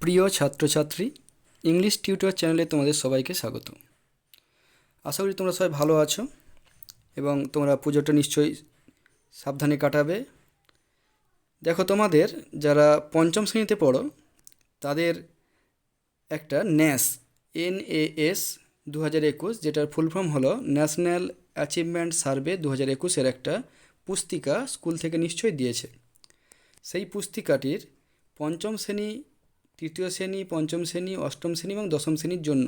প্রিয় ছাত্রছাত্রী, English tutor চ্যানেলে তোমাদের সবাইকে স্বাগত। আশা করি তোমরা সবাই ভালো আছো এবং তোমরা পুজোটা নিশ্চয়ই সাবধানে কাটাবে। দেখো, তোমাদের যারা পঞ্চম শ্রেণীতে পড়ো তাদের একটা NAS 2021, যেটার ফুল ফর্ম হলো ন্যাশনাল অ্যাচিভমেন্ট সার্ভে 2021-এর একটা পুস্তিকা স্কুল থেকে নিশ্চয়ই দিয়েছে। সেই পুস্তিকাটির পঞ্চম শ্রেণী, তৃতীয় শ্রেণী, পঞ্চম শ্রেণী, অষ্টম শ্রেণী এবং দশম শ্রেণীর জন্য,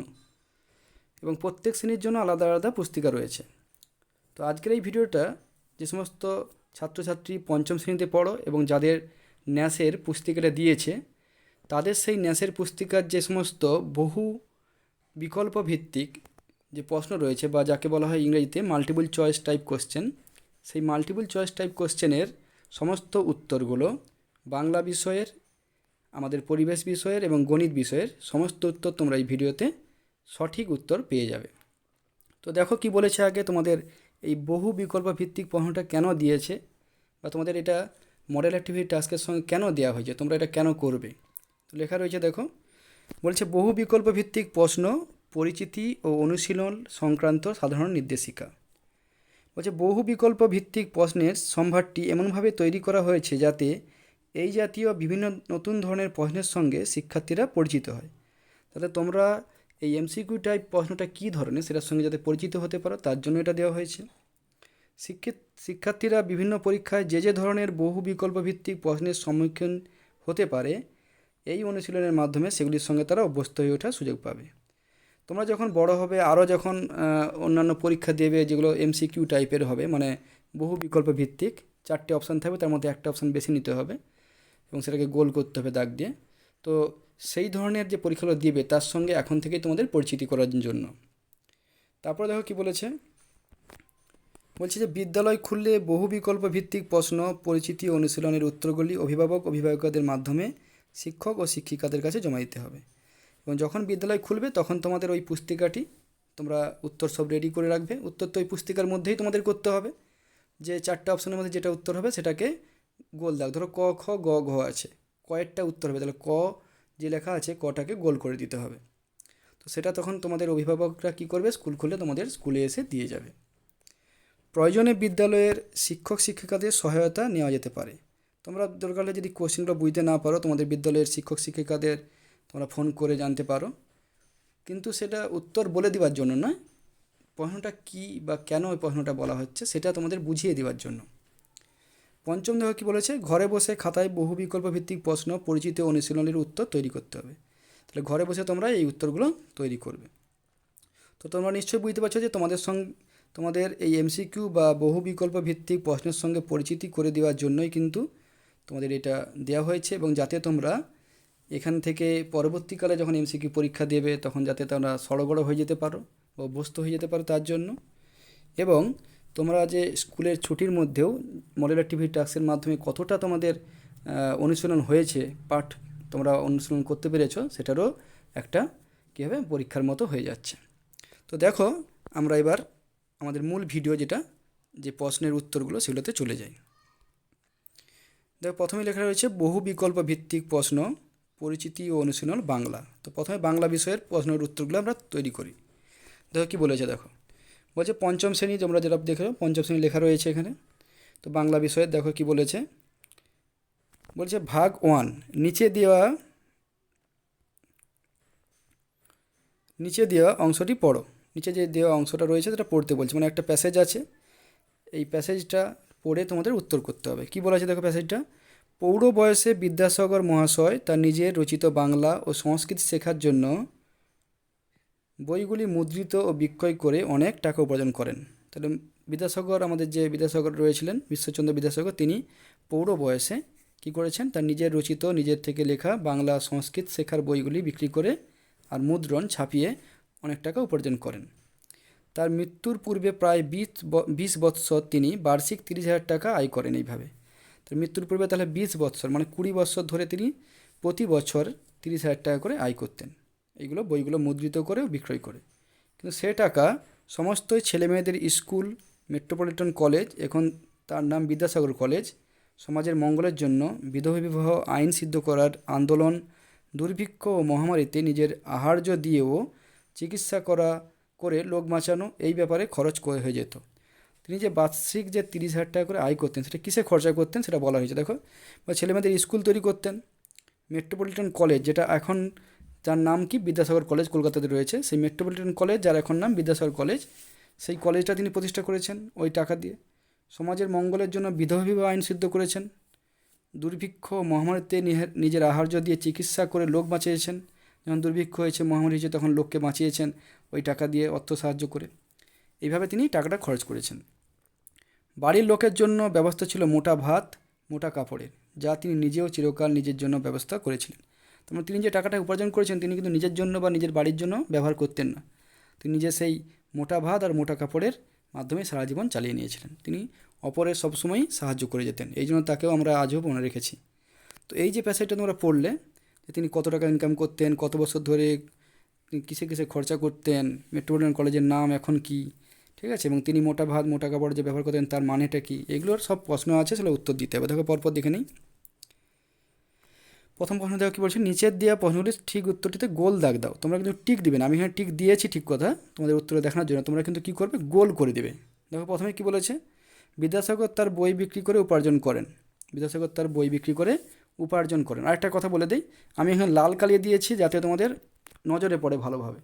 এবং প্রত্যেক শ্রেণীর জন্য আলাদা আলাদা পুস্তিকা রয়েছে। তো আজকের এই ভিডিওটা যে সমস্ত ছাত্রছাত্রী পঞ্চম শ্রেণীতে পড়ো এবং যাদের ন্যাসের পুস্তিকাটা দিয়েছে, তাদের সেই ন্যাসের পুস্তিকার যে সমস্ত বহু বিকল্প ভিত্তিক যে প্রশ্ন রয়েছে, বা যাকে বলা হয় ইংরেজিতে মাল্টিপল চয়েস টাইপ কোশ্চেন, সেই মাল্টিপল চয়েস টাইপ কোশ্চেনের সমস্ত উত্তরগুলো বাংলা বিষয়ের, আমাদের পরিবেশ বিষয়ের এবং গণিত বিষয়ের সমস্ত উত্তর তোমরা এই ভিডিওতে সঠিক উত্তর পেয়ে যাবে। তো দেখো কি বলেছে আগে, তোমাদের এই বহু বিকল্প ভিত্তিক প্রশ্নটা কেন দিয়েছে, বা তোমাদের এটা মডেল অ্যাক্টিভিটি টাস্কের সঙ্গে কেন দেওয়া হয়েছে, তোমরা এটা কেন করবে। তো লেখা রয়েছে, দেখো বলছে বহু বিকল্প ভিত্তিক প্রশ্ন, পরিচিতি ও অনুশীলন সংক্রান্ত সাধারণ নির্দেশিকা। বলছে বহু বিকল্প ভিত্তিক প্রশ্নের সম্ভারটি এমনভাবে তৈরি করা হয়েছে যাতে এই জাতীয় বিভিন্ন নতুন ধরনের প্রশ্নের সঙ্গে শিক্ষার্থীরা পরিচিত হয়। তাহলে তোমরা এই MCQ টাইপ প্রশ্নটা কী ধরনের সেটার সঙ্গে যাতে পরিচিত হতে পারো, তার জন্য এটা দেওয়া হয়েছে। শিক্ষার্থীরা বিভিন্ন পরীক্ষায় যে যে ধরনের বহু বিকল্প ভিত্তিক প্রশ্নের সম্মুখীন হতে পারে, এই অনুশীলনের মাধ্যমে সেগুলির সঙ্গে তারা অভ্যস্ত হয়ে ওঠার সুযোগ পাবে। তোমরা যখন বড় হবে, আরও যখন অন্যান্য পরীক্ষা দেবে যেগুলো MCQ টাইপের হবে, মানে বহু বিকল্প ভিত্তিক, 4টে অপশান থাকবে, তার মধ্যে একটা অপশান বেছে নিতে হবে এবং সেটাকে গোল করতে হবে দাগ দিয়ে। তো সেই ধরনের যে পরীক্ষাগুলো দিবে তার সঙ্গে এখন থেকেই তোমাদের পরিচিতি করার জন্য। তারপরে দেখো কি বলেছে, বলছে যে বিদ্যালয় খুললে বহু বিকল্প ভিত্তিক প্রশ্ন, পরিচিতি ও অনুশীলনের উত্তরগুলি অভিভাবকদের মাধ্যমে শিক্ষক ও শিক্ষিকাদের কাছে জমা দিতে হবে। এবং যখন বিদ্যালয় খুলবে তখন তোমাদের ওই পুস্তিকাটি তোমরা উত্তর সব রেডি করে রাখবে। উত্তর তো ওই পুস্তিকার মধ্যেই তোমাদের করতে হবে, যে 4টে অপশানের মধ্যে যেটা উত্তর হবে সেটাকে গোল দাগ, ধরো ক, খ, গ, ঘ আছে, কয়েকটা উত্তর হবে, তাহলে ক যে লেখা আছে কটাকে গোল করে দিতে হবে। তো সেটা তখন তোমাদের অভিভাবকরা কী করবে, স্কুল খুলে তোমাদের স্কুলে এসে দিয়ে যাবে। প্রয়োজনে বিদ্যালয়ের শিক্ষক শিক্ষিকাদের সহায়তা নেওয়া যেতে পারে। তোমরা দরকার হলে যদি কোশ্চেনগুলো বুঝতে না পারো, তোমাদের বিদ্যালয়ের শিক্ষক শিক্ষিকাদের তোমরা ফোন করে জানতে পারো, কিন্তু সেটা উত্তর বলে দেওয়ার জন্য নয়, প্রশ্নটা কী বা কেন ওই প্রশ্নটা বলা হচ্ছে সেটা তোমাদের বুঝিয়ে দেওয়ার জন্য। পঞ্চম দেখো কী বলেছে, ঘরে বসে খাতায় বহু বিকল্প ভিত্তিক প্রশ্ন, পরিচিত অনুশীলনের উত্তর তৈরি করতে হবে। তাহলে ঘরে বসে তোমরা এই উত্তরগুলো তৈরি করবে। তো তোমরা নিশ্চয়ই বুঝতে পারছো যে তোমাদের এই MCQ বা বহু বিকল্প ভিত্তিক প্রশ্নের সঙ্গে পরিচিতি করে দেওয়ার জন্যই কিন্তু তোমাদের এটা দেওয়া হয়েছে, এবং যাতে তোমরা এখান থেকে পরবর্তীকালে যখন MCQ পরীক্ষা দেবে তখন যাতে তোমরা সড়গড় হয়ে যেতে পারো বা অভ্যস্ত হয়ে যেতে পারো তার জন্য। এবং তোমরা যে স্কুলের ছুটির মধ্যেও মডেল অ্যাক্টিভিটি টাস্কের মাধ্যমে কতটা তোমাদের অনুশীলন হয়েছে, পাঠ তোমরা অনুশীলন করতে পেরেছো, সেটারও একটা কী হবে, পরীক্ষার মতো হয়ে যাচ্ছে। তো দেখো, আমরা এবার আমাদের মূল ভিডিও যে প্রশ্নের উত্তরগুলো সেগুলোতে চলে যাই। দেখো, প্রথমে লেখা রয়েছে বহু বিকল্প ভিত্তিক প্রশ্ন, পরিচিতি ও অনুশীলন বাংলা। তো প্রথমে বাংলা বিষয়ের প্রশ্নের উত্তরগুলো আমরা তৈরি করি। দেখো কি বলেছে, দেখো বলছে পঞ্চম শ্রেণী, তোমরা যেটা দেখো পঞ্চম শ্রেণী লেখা রয়েছে এখানে। তো বাংলা বিষয়ের দেখো কি বলেছে, বলছে ভাগ 1, নিচে দেওয়া অংশটি পড়ো। নিচে যে দেওয়া অংশটা রয়েছে সেটা পড়তে বলছে, মানে একটা প্যাসেজ আছে, এই প্যাসেজটা পড়ে তোমাদের উত্তর করতে হবে। কি বলা আছে দেখো প্যাসেজটা, পৌর বয়সে বিদ্যাসাগর মহাশয় তার নিজের রচিত বাংলা ও সংস্কৃত শেখার জন্য বইগুলি মুদ্রিত ও বিক্রয় করে অনেক টাকা উপার্জন করেন। তাহলে বিদ্যাসাগর, আমাদের যে বিদ্যাসাগর রয়েছিলেন, ঈশ্বরচন্দ্র বিদ্যাসাগর, তিনি পৌর বয়সে কী করেছেন, তার নিজের রচিত, নিজের থেকে লেখা বাংলা সংস্কৃত শেখার বইগুলি বিক্রি করে আর মুদ্রণ ছাপিয়ে অনেক টাকা উপার্জন করেন। তার মৃত্যুর পূর্বে প্রায় 20 বৎসর তিনি বার্ষিক 30,000 টাকা আয় করেন এইভাবে। তার মৃত্যুর পূর্বে তাহলে 20 বৎসর মানে 20 বৎসর ধরে তিনি প্রতি বছর 30,000 টাকা করে আয় করতেন, এইগুলো বইগুলো মুদ্রিত করে বিক্রয় করে। কিন্তু সে টাকা সমস্তই ছেলেমেয়েদের স্কুল, মেট্রোপলিটন কলেজ, এখন তার নাম বিদ্যাসাগর কলেজ, সমাজের মঙ্গলের জন্য, বিধবা বিবাহ আইন সিদ্ধ করার আন্দোলন, দুর্ভিক্ষ ও মহামারীতে নিজের আহার্য দিয়েও চিকিৎসা করে লোক বাঁচানো এই ব্যাপারে খরচ হয়ে যেত। তিনি যে বার্ষিক যে 30,000 টাকা করে আয় করতেন, সেটা কিসে খরচা করতেন সেটা বলা হয়েছে দেখো। বা ছেলেমেয়েদের স্কুল তৈরি করতেন, মেট্রোপলিটন কলেজ, যেটা এখন যার নাম কি বিদ্যাসাগর কলেজ কলকাতাতে রয়েছে, সেই মেট্রোপলিটন কলেজ যার এখন নাম বিদ্যাসাগর কলেজ, সেই কলেজটা তিনি প্রতিষ্ঠা করেছেন ওই টাকা দিয়ে। সমাজের মঙ্গলের জন্য বিধবা বিবাহ আইন সিদ্ধ করেছেন। দুর্ভিক্ষ মহামারীতে নিজের আহার্য দিয়ে চিকিৎসা করে লোক বাঁচিয়েছেন। যখন দুর্ভিক্ষ হয়েছে, মহামারী হয়েছে, তখন লোককে বাঁচিয়েছেন ওই টাকা দিয়ে, অর্থ সাহায্য করে। এইভাবে তিনি টাকাটা খরচ করেছেন। বাড়ির লোকের জন্য ব্যবস্থা ছিল মোটা ভাত মোটা কাপড়ের, যা তিনি নিজেও চিরকাল নিজের জন্য ব্যবস্থা করেছিলেন। তারপর তিনি যে টাকাটা উপার্জন করেছেন, তিনি কিন্তু নিজের জন্য বা নিজের বাড়ির জন্য ব্যবহার করতেন না। তিনি নিজে সেই মোটা ভাত আর মোটা কাপড়ের মাধ্যমে সারা জীবন চালিয়ে নিয়েছিলেন। তিনি অপরের সবসময়ই সাহায্য করে যেতেন, এই জন্য তাকেও আমরা আজও মনে রেখেছি। তো এই যে প্যাসেজটা তোমরা পড়লে, যে তিনি কত টাকা ইনকাম করতেন, কত বছর ধরে কিসে কিসে খরচা করতেন, মেট্রোপলিটন কলেজের নাম এখন কি, ঠিক আছে, এবং তিনি মোটা ভাত মোটা কাপড় যে ব্যবহার করতেন তার মানেটা কী, এগুলোর সব প্রশ্ন আছে, সেগুলো উত্তর দিতে হবে। দেখো পরপর দেখে নিই। প্রথম প্রশ্ন দেখো কী বলছে, নিচের দেওয়া প্রশ্নগুলির ঠিক উত্তরটিতে গোল দাগ দাও। তোমরা কিন্তু টিক দিবে না, আমি এখানে টিক দিয়েছি ঠিক কথা, তোমাদের উত্তরে দেখানোর জন্য। তোমরা কিন্তু কী করবে, গোল করে দেবে। দেখো প্রথমে কী বলেছে, বিদ্যাসাগর তার বই বিক্রি করে উপার্জন করেন। বিদ্যাসাগর তার বই বিক্রি করে উপার্জন করেন। আরেকটা কথা বলে দিই, আমি এখানে লাল কালি দিয়েছি যাতে তোমাদের নজরে পড়ে ভালোভাবে,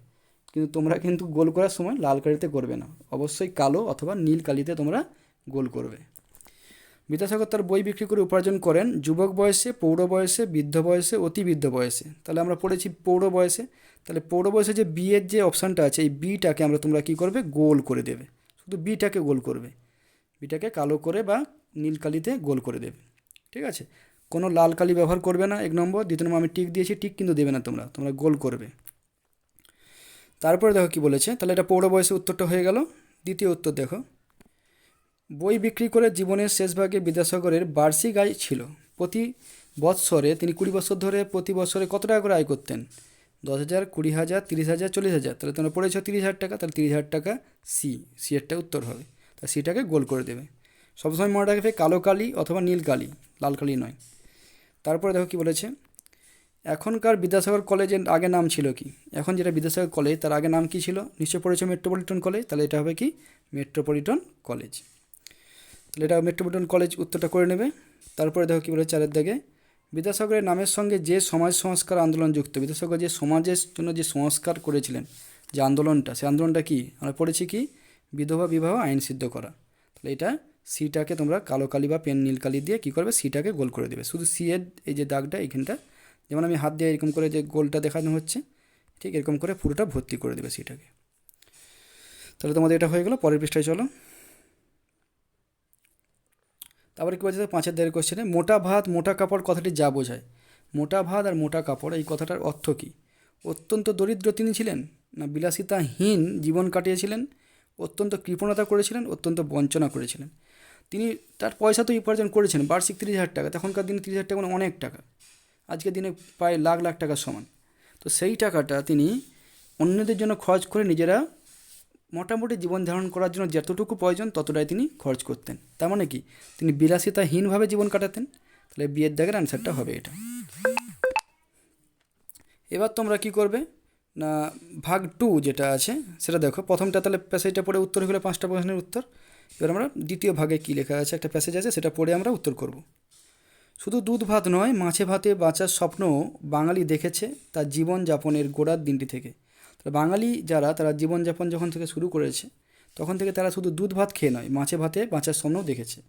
কিন্তু তোমরা কিন্তু গোল করার সময় লাল কালিতে করবে না, অবশ্যই কালো অথবা নীল কালিতে তোমরা গোল করবে। বিদ্যাসাগর তার বই বিক্রি করে উপার্জন করেন যুবক বয়সে, পৌঢ় বয়সে, বৃদ্ধ বয়সে, অতি বৃদ্ধ বয়সে। তাহলে আমরা পড়েছি পৌঢ় বয়সে, তাহলে পৌঢ় বয়সে যে বি এর যে অপশানটা আছে, এই বিটাকে তোমরা কী করবে, গোল করে দেবে। শুধু বিটাকে গোল করবে, বিটাকে কালো করে বা নীল কালিতে গোল করে দেবে, ঠিক আছে। কোনো লাল কালি ব্যবহার করবে না, 1 নম্বর। 2 নম্বর আমি টিক দিয়েছি, টিক কিন্তু দেবে না তোমরা গোল করবে। তারপরে দেখো কী বলেছে, তাহলে এটা পৌঢ় বয়সে উত্তরটা হয়ে গেল। দ্বিতীয় উত্তর দেখো, বই বিক্রি করে জীবনের শেষ ভাগে বিদ্যাসাগরের বার্ষিক আয় ছিল প্রতি বৎসরে, তিনি 20 বছর ধরে প্রতি বছরে কত টাকা করে আয় করতেন, 10,000, 20,000, 30,000, 40,000। তাহলে তোমরা পড়েছ 30,000 টাকা, তাহলে 30,000 টাকা সি এরটা উত্তর হবে। তা সিটাকে গোল করে দেবে। সবসময় মনে রাখবে কালো কালি অথবা নীল কালি, লাল কালি নয়। তারপরে দেখো কী বলেছে, এখনকার বিদ্যাসাগর কলেজের আগে নাম ছিল কি, এখন যেটা বিদ্যাসাগর কলেজ তার আগে নাম কী ছিল, নিশ্চয় পড়েছে মেট্রোপলিটন কলেজ, তাহলে এটা হবে কি মেট্রোপলিটন কলেজ। তাহলে এটা মেট্রোপলিটন কলেজ উত্তরটা করে নেবে। তারপরে দেখো কী বলে 4 দাগে, বিদ্যাসাগরের নামের সঙ্গে যে সমাজ সংস্কার আন্দোলন যুক্ত। বিদ্যাসাগর যে সমাজের জন্য যে সংস্কার করেছিলেন, যে আন্দোলনটা, সেই আন্দোলনটা কি আমরা পড়েছি কি, বিধবা বিবাহ আইন সিদ্ধ করা। তাহলে এটা সিটাকে তোমরা কালো কালি বা পেন নীল কালি দিয়ে কী করবে, সিটাকে গোল করে দেবে। শুধু সি এর এই যে দাগটা এইখানটা, যেমন আমি হাত দিয়ে এরকম করে যে গোলটা দেখানো হচ্ছে, ঠিক এরকম করে পুরোটা ভর্তি করে দেবে সিটাকে। তাহলে তোমাদের এটা হয়ে গেল। পরের পৃষ্ঠায় চলো। তারপরে কী বলছে 5 দাগের কোশ্চেনে, মোটা ভাত মোটা কাপড় কথাটি যা বোঝায়। মোটা ভাত আর মোটা কাপড় এই কথাটার অর্থ কী? অত্যন্ত দরিদ্র তিনি ছিলেন, না বিলাসিতাহীন জীবন কাটিয়েছিলেন, অত্যন্ত কৃপণতা করেছিলেন, অত্যন্ত বঞ্চনা করেছিলেন। তিনি তার পয়সা তো উপার্জন করেছেন বার্ষিক 30,000 টাকা, তখনকার দিনে 30,000 টাকা মানে অনেক টাকা, আজকের দিনে প্রায় লাখ লাখ টাকার সমান। তো সেই টাকাটা তিনি অন্যদের জন্য খরচ করে নিজেরা মোটামুটি জীবন ধারণ করার জন্য যতটুকু প্রয়োজন ততটাই তিনি খরচ করতেন। তার মানে কি, তিনি বিলাসিতাহীনভাবে জীবন কাটাতেন। তাহলে বিয়ের দাগের অ্যান্সারটা হবে এটা। এবার তোমরা কি করবে না, ভাগ 2 যেটা আছে সেটা দেখো। প্রথমটা তাহলে প্যাসেজটা পড়ে উত্তর হলো 5টা প্রশ্নের উত্তর। এবার আমরা দ্বিতীয় ভাগে কী লেখা আছে, একটা প্যাসেজ আছে, সেটা পড়ে আমরা উত্তর করব। শুধু দুধ ভাত নয়, মাছে ভাতে বাঁচার স্বপ্নও বাঙালি দেখেছে তার জীবনযাপনের গোড়ার দিনটি থেকে। তাহলে বাঙালি যারা, তারা জীবনযাপন যখন থেকে শুরু করেছে তখন থেকে তারা শুধু দুধ ভাত খেয়ে নয়, মাছে ভাতে বাঁচার স্বপ্নও দেখেছে।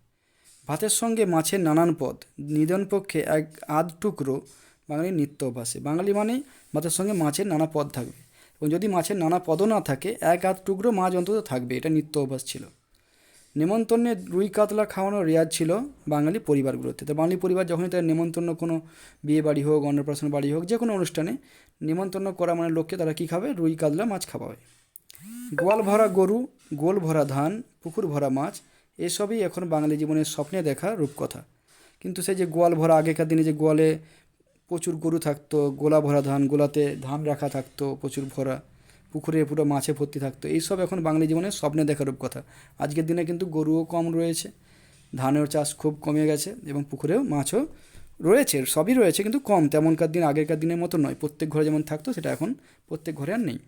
ভাতের সঙ্গে মাছের নানান পদ, নিধন পক্ষে এক আধ টুকরো বাঙালির নিত্য অভ্যাসে। বাঙালি মানে ভাতের সঙ্গে মাছের নানা পদ থাকবে, এবং যদি মাছের নানা পদও না থাকে, এক আধ টুকরো মাছ অন্তত থাকবে, এটা নিত্য অভ্যাস ছিল। নেমন্তন্নে রুই কাতলা খাওয়ানোর রেয়াজ ছিল বাঙালি পরিবারগুলোতে। তো বাঙালি পরিবার যখনই তার নেমন্তন্ন, কোনো বিয়ে বাড়ি হোক, অন্নপ্রাশন বাড়ি হোক, যে কোনো অনুষ্ঠানে নেমন্তন্ন করা মানে লোককে তারা কী খাবে, রুই কাতলা মাছ খাওয়াবে। গোয়াল ভরা গরু, গোল ভরা ধান, পুকুর ভরা মাছ, এসবই এখন বাঙালি জীবনের স্বপ্নে দেখা রূপকথা। কিন্তু সেই যে গোয়াল ভরা, আগেকার দিনে যে গোয়ালে প্রচুর গরু থাকতো, গোলা ভরা ধান, গোলাতে ধান রাখা থাকতো প্রচুর ভরা, পুকুরে পুরো মাছে ভর্তি থাকতো, এইসব এখন বাঙালি জীবনের স্বপ্নে দেখা রূপকথা। আজকের দিনে কিন্তু গরুও কম রয়েছে, ধানের চাষ খুব কমে গেছে, এবং পুকুরেও মাছও রয়েছে, সবই রয়েছে, কিন্তু কম, তেমনকার দিন আগেরকার দিনের মতো নয়। প্রত্যেক ঘরে যেমন থাকতো সেটা এখন প্রত্যেক ঘরে আর নেই।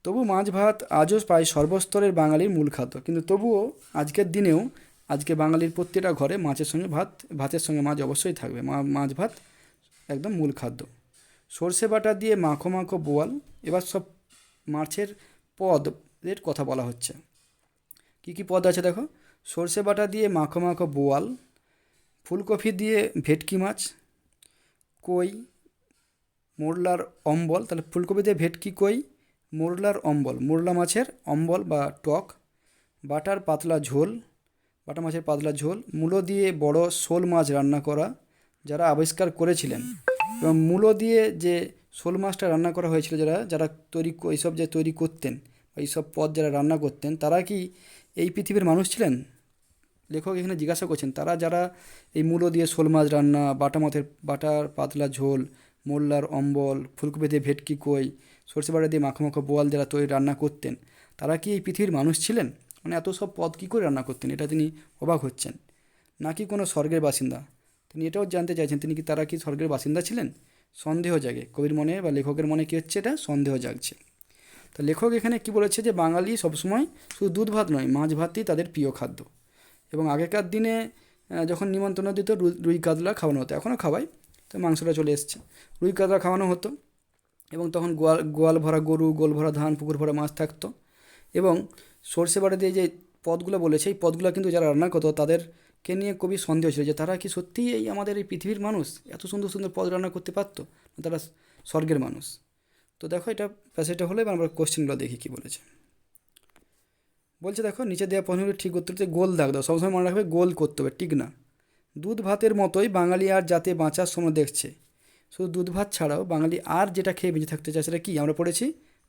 তবু মাছ ভাত আজও প্রায় সর্বস্তরের বাঙালির মূল খাদ্য, কিন্তু তবুও আজকের দিনেও আজকে বাঙালির প্রত্যেকটা ঘরে মাছের সঙ্গে ভাত, ভাতের সঙ্গে মাছ অবশ্যই থাকবে। মাছ ভাত একদম মূল খাদ্য। সর্ষে বাটা দিয়ে মাখো মাখো বোয়াল। এবার সব মাছের পদের কথা বলা হচ্ছে। কি কি পদ আছে দেখো। সর্ষে বাটা দিয়ে মাখো মাখো বোয়াল, ফুলকপি দিয়ে ভেটকি মাছ, কই, মোরলার অম্বল। তাহলে ফুলকপি দিয়ে ভেটকি, কই, মোরলার অম্বল, মোরলা মাছের অম্বল বা টক, বাটার পাতলা ঝোল, বাটা মাছের পাতলা ঝোল, মূলো দিয়ে বড় শোল মাছ রান্না করা। যারা আবিষ্কার করেছিলেন এবং মূলো দিয়ে যে শোল মাছটা রান্না করা হয়েছিল, যারা যারা এইসব যে তৈরি করতেন, এইসব পদ যারা রান্না করতেন, তারা কি এই পৃথিবীর মানুষ ছিলেন? লেখক এখানে জিজ্ঞাসা করছেন, তারা যারা এই মূলো দিয়ে শোল মাছ রান্না, বাটার পাতলা ঝোল, মোল্লার অম্বল, ফুলকপি দিয়ে ভেটকি, কই, সর্ষে বাটা দিয়ে মাখো মাখো বোয়াল যারা তৈরি রান্না করতেন, তারা কি এই পৃথিবীর মানুষ ছিলেন? মানে এত সব পদ কী করে রান্না করতেন, এটা তিনি অবাক হচ্ছেন। নাকি কোনো স্বর্গের বাসিন্দা, তিনি এটাও জানতে চাইছেন, তারা কি স্বর্গের বাসিন্দা ছিলেন? সন্দেহ জাগে কবির মনে বা লেখকের মনে, কী হচ্ছে, এটা সন্দেহ জাগছে। তো লেখক এখানে কি বলেছে, যে বাঙালি সবসময় শুধু দুধ ভাত নয়, মাছ ভাতই তাদের প্রিয় খাদ্য। এবং আগেকার দিনে যখন নিমন্ত্রণ দিত, রুই কাতলা খাওয়ানো হতো, এখনও খাওয়ায়, তো মাংসটা চলে এসছে, রুই কাতলা খাওয়ানো হতো। এবং তখন গোয়াল ভরা গরু, গোল ভরা ধান, পুকুর ভরা মাছ থাকতো। এবং সর্ষে বাটা দিয়ে যে পদগুলো বলেছে, এই পদগুলো কিন্তু যারা রান্না করতো তাদেরকে নিয়ে কবি সন্দেহ ছিল, যে তারা কি সত্যিই এই আমাদের এই পৃথিবীর মানুষ, এত সুন্দর সুন্দর পদ রান্না করতে পারতো, তারা স্বর্গের মানুষ। তো দেখো, এটা প্যাসেজটা হলে এবার আমরা কোশ্চেনগুলো দেখি কী বলেছে। বলছে দেখো, নিচে দেওয়া প্রশ্নগুলো ঠিক উত্তরতে গোল দাগ দাও। সবসময় মনে রাখবে গোল করতে হবে, ঠিক না। দুধ ভাতের মতোই বাঙালি আর যাতে বাঁচার সময় দেখছে, শুধু দুধ ভাত ছাড়াও বাঙালি আর যেটা খেয়ে বেঁচে থাকতে চায় সেটা কি আমরা পড়েছি,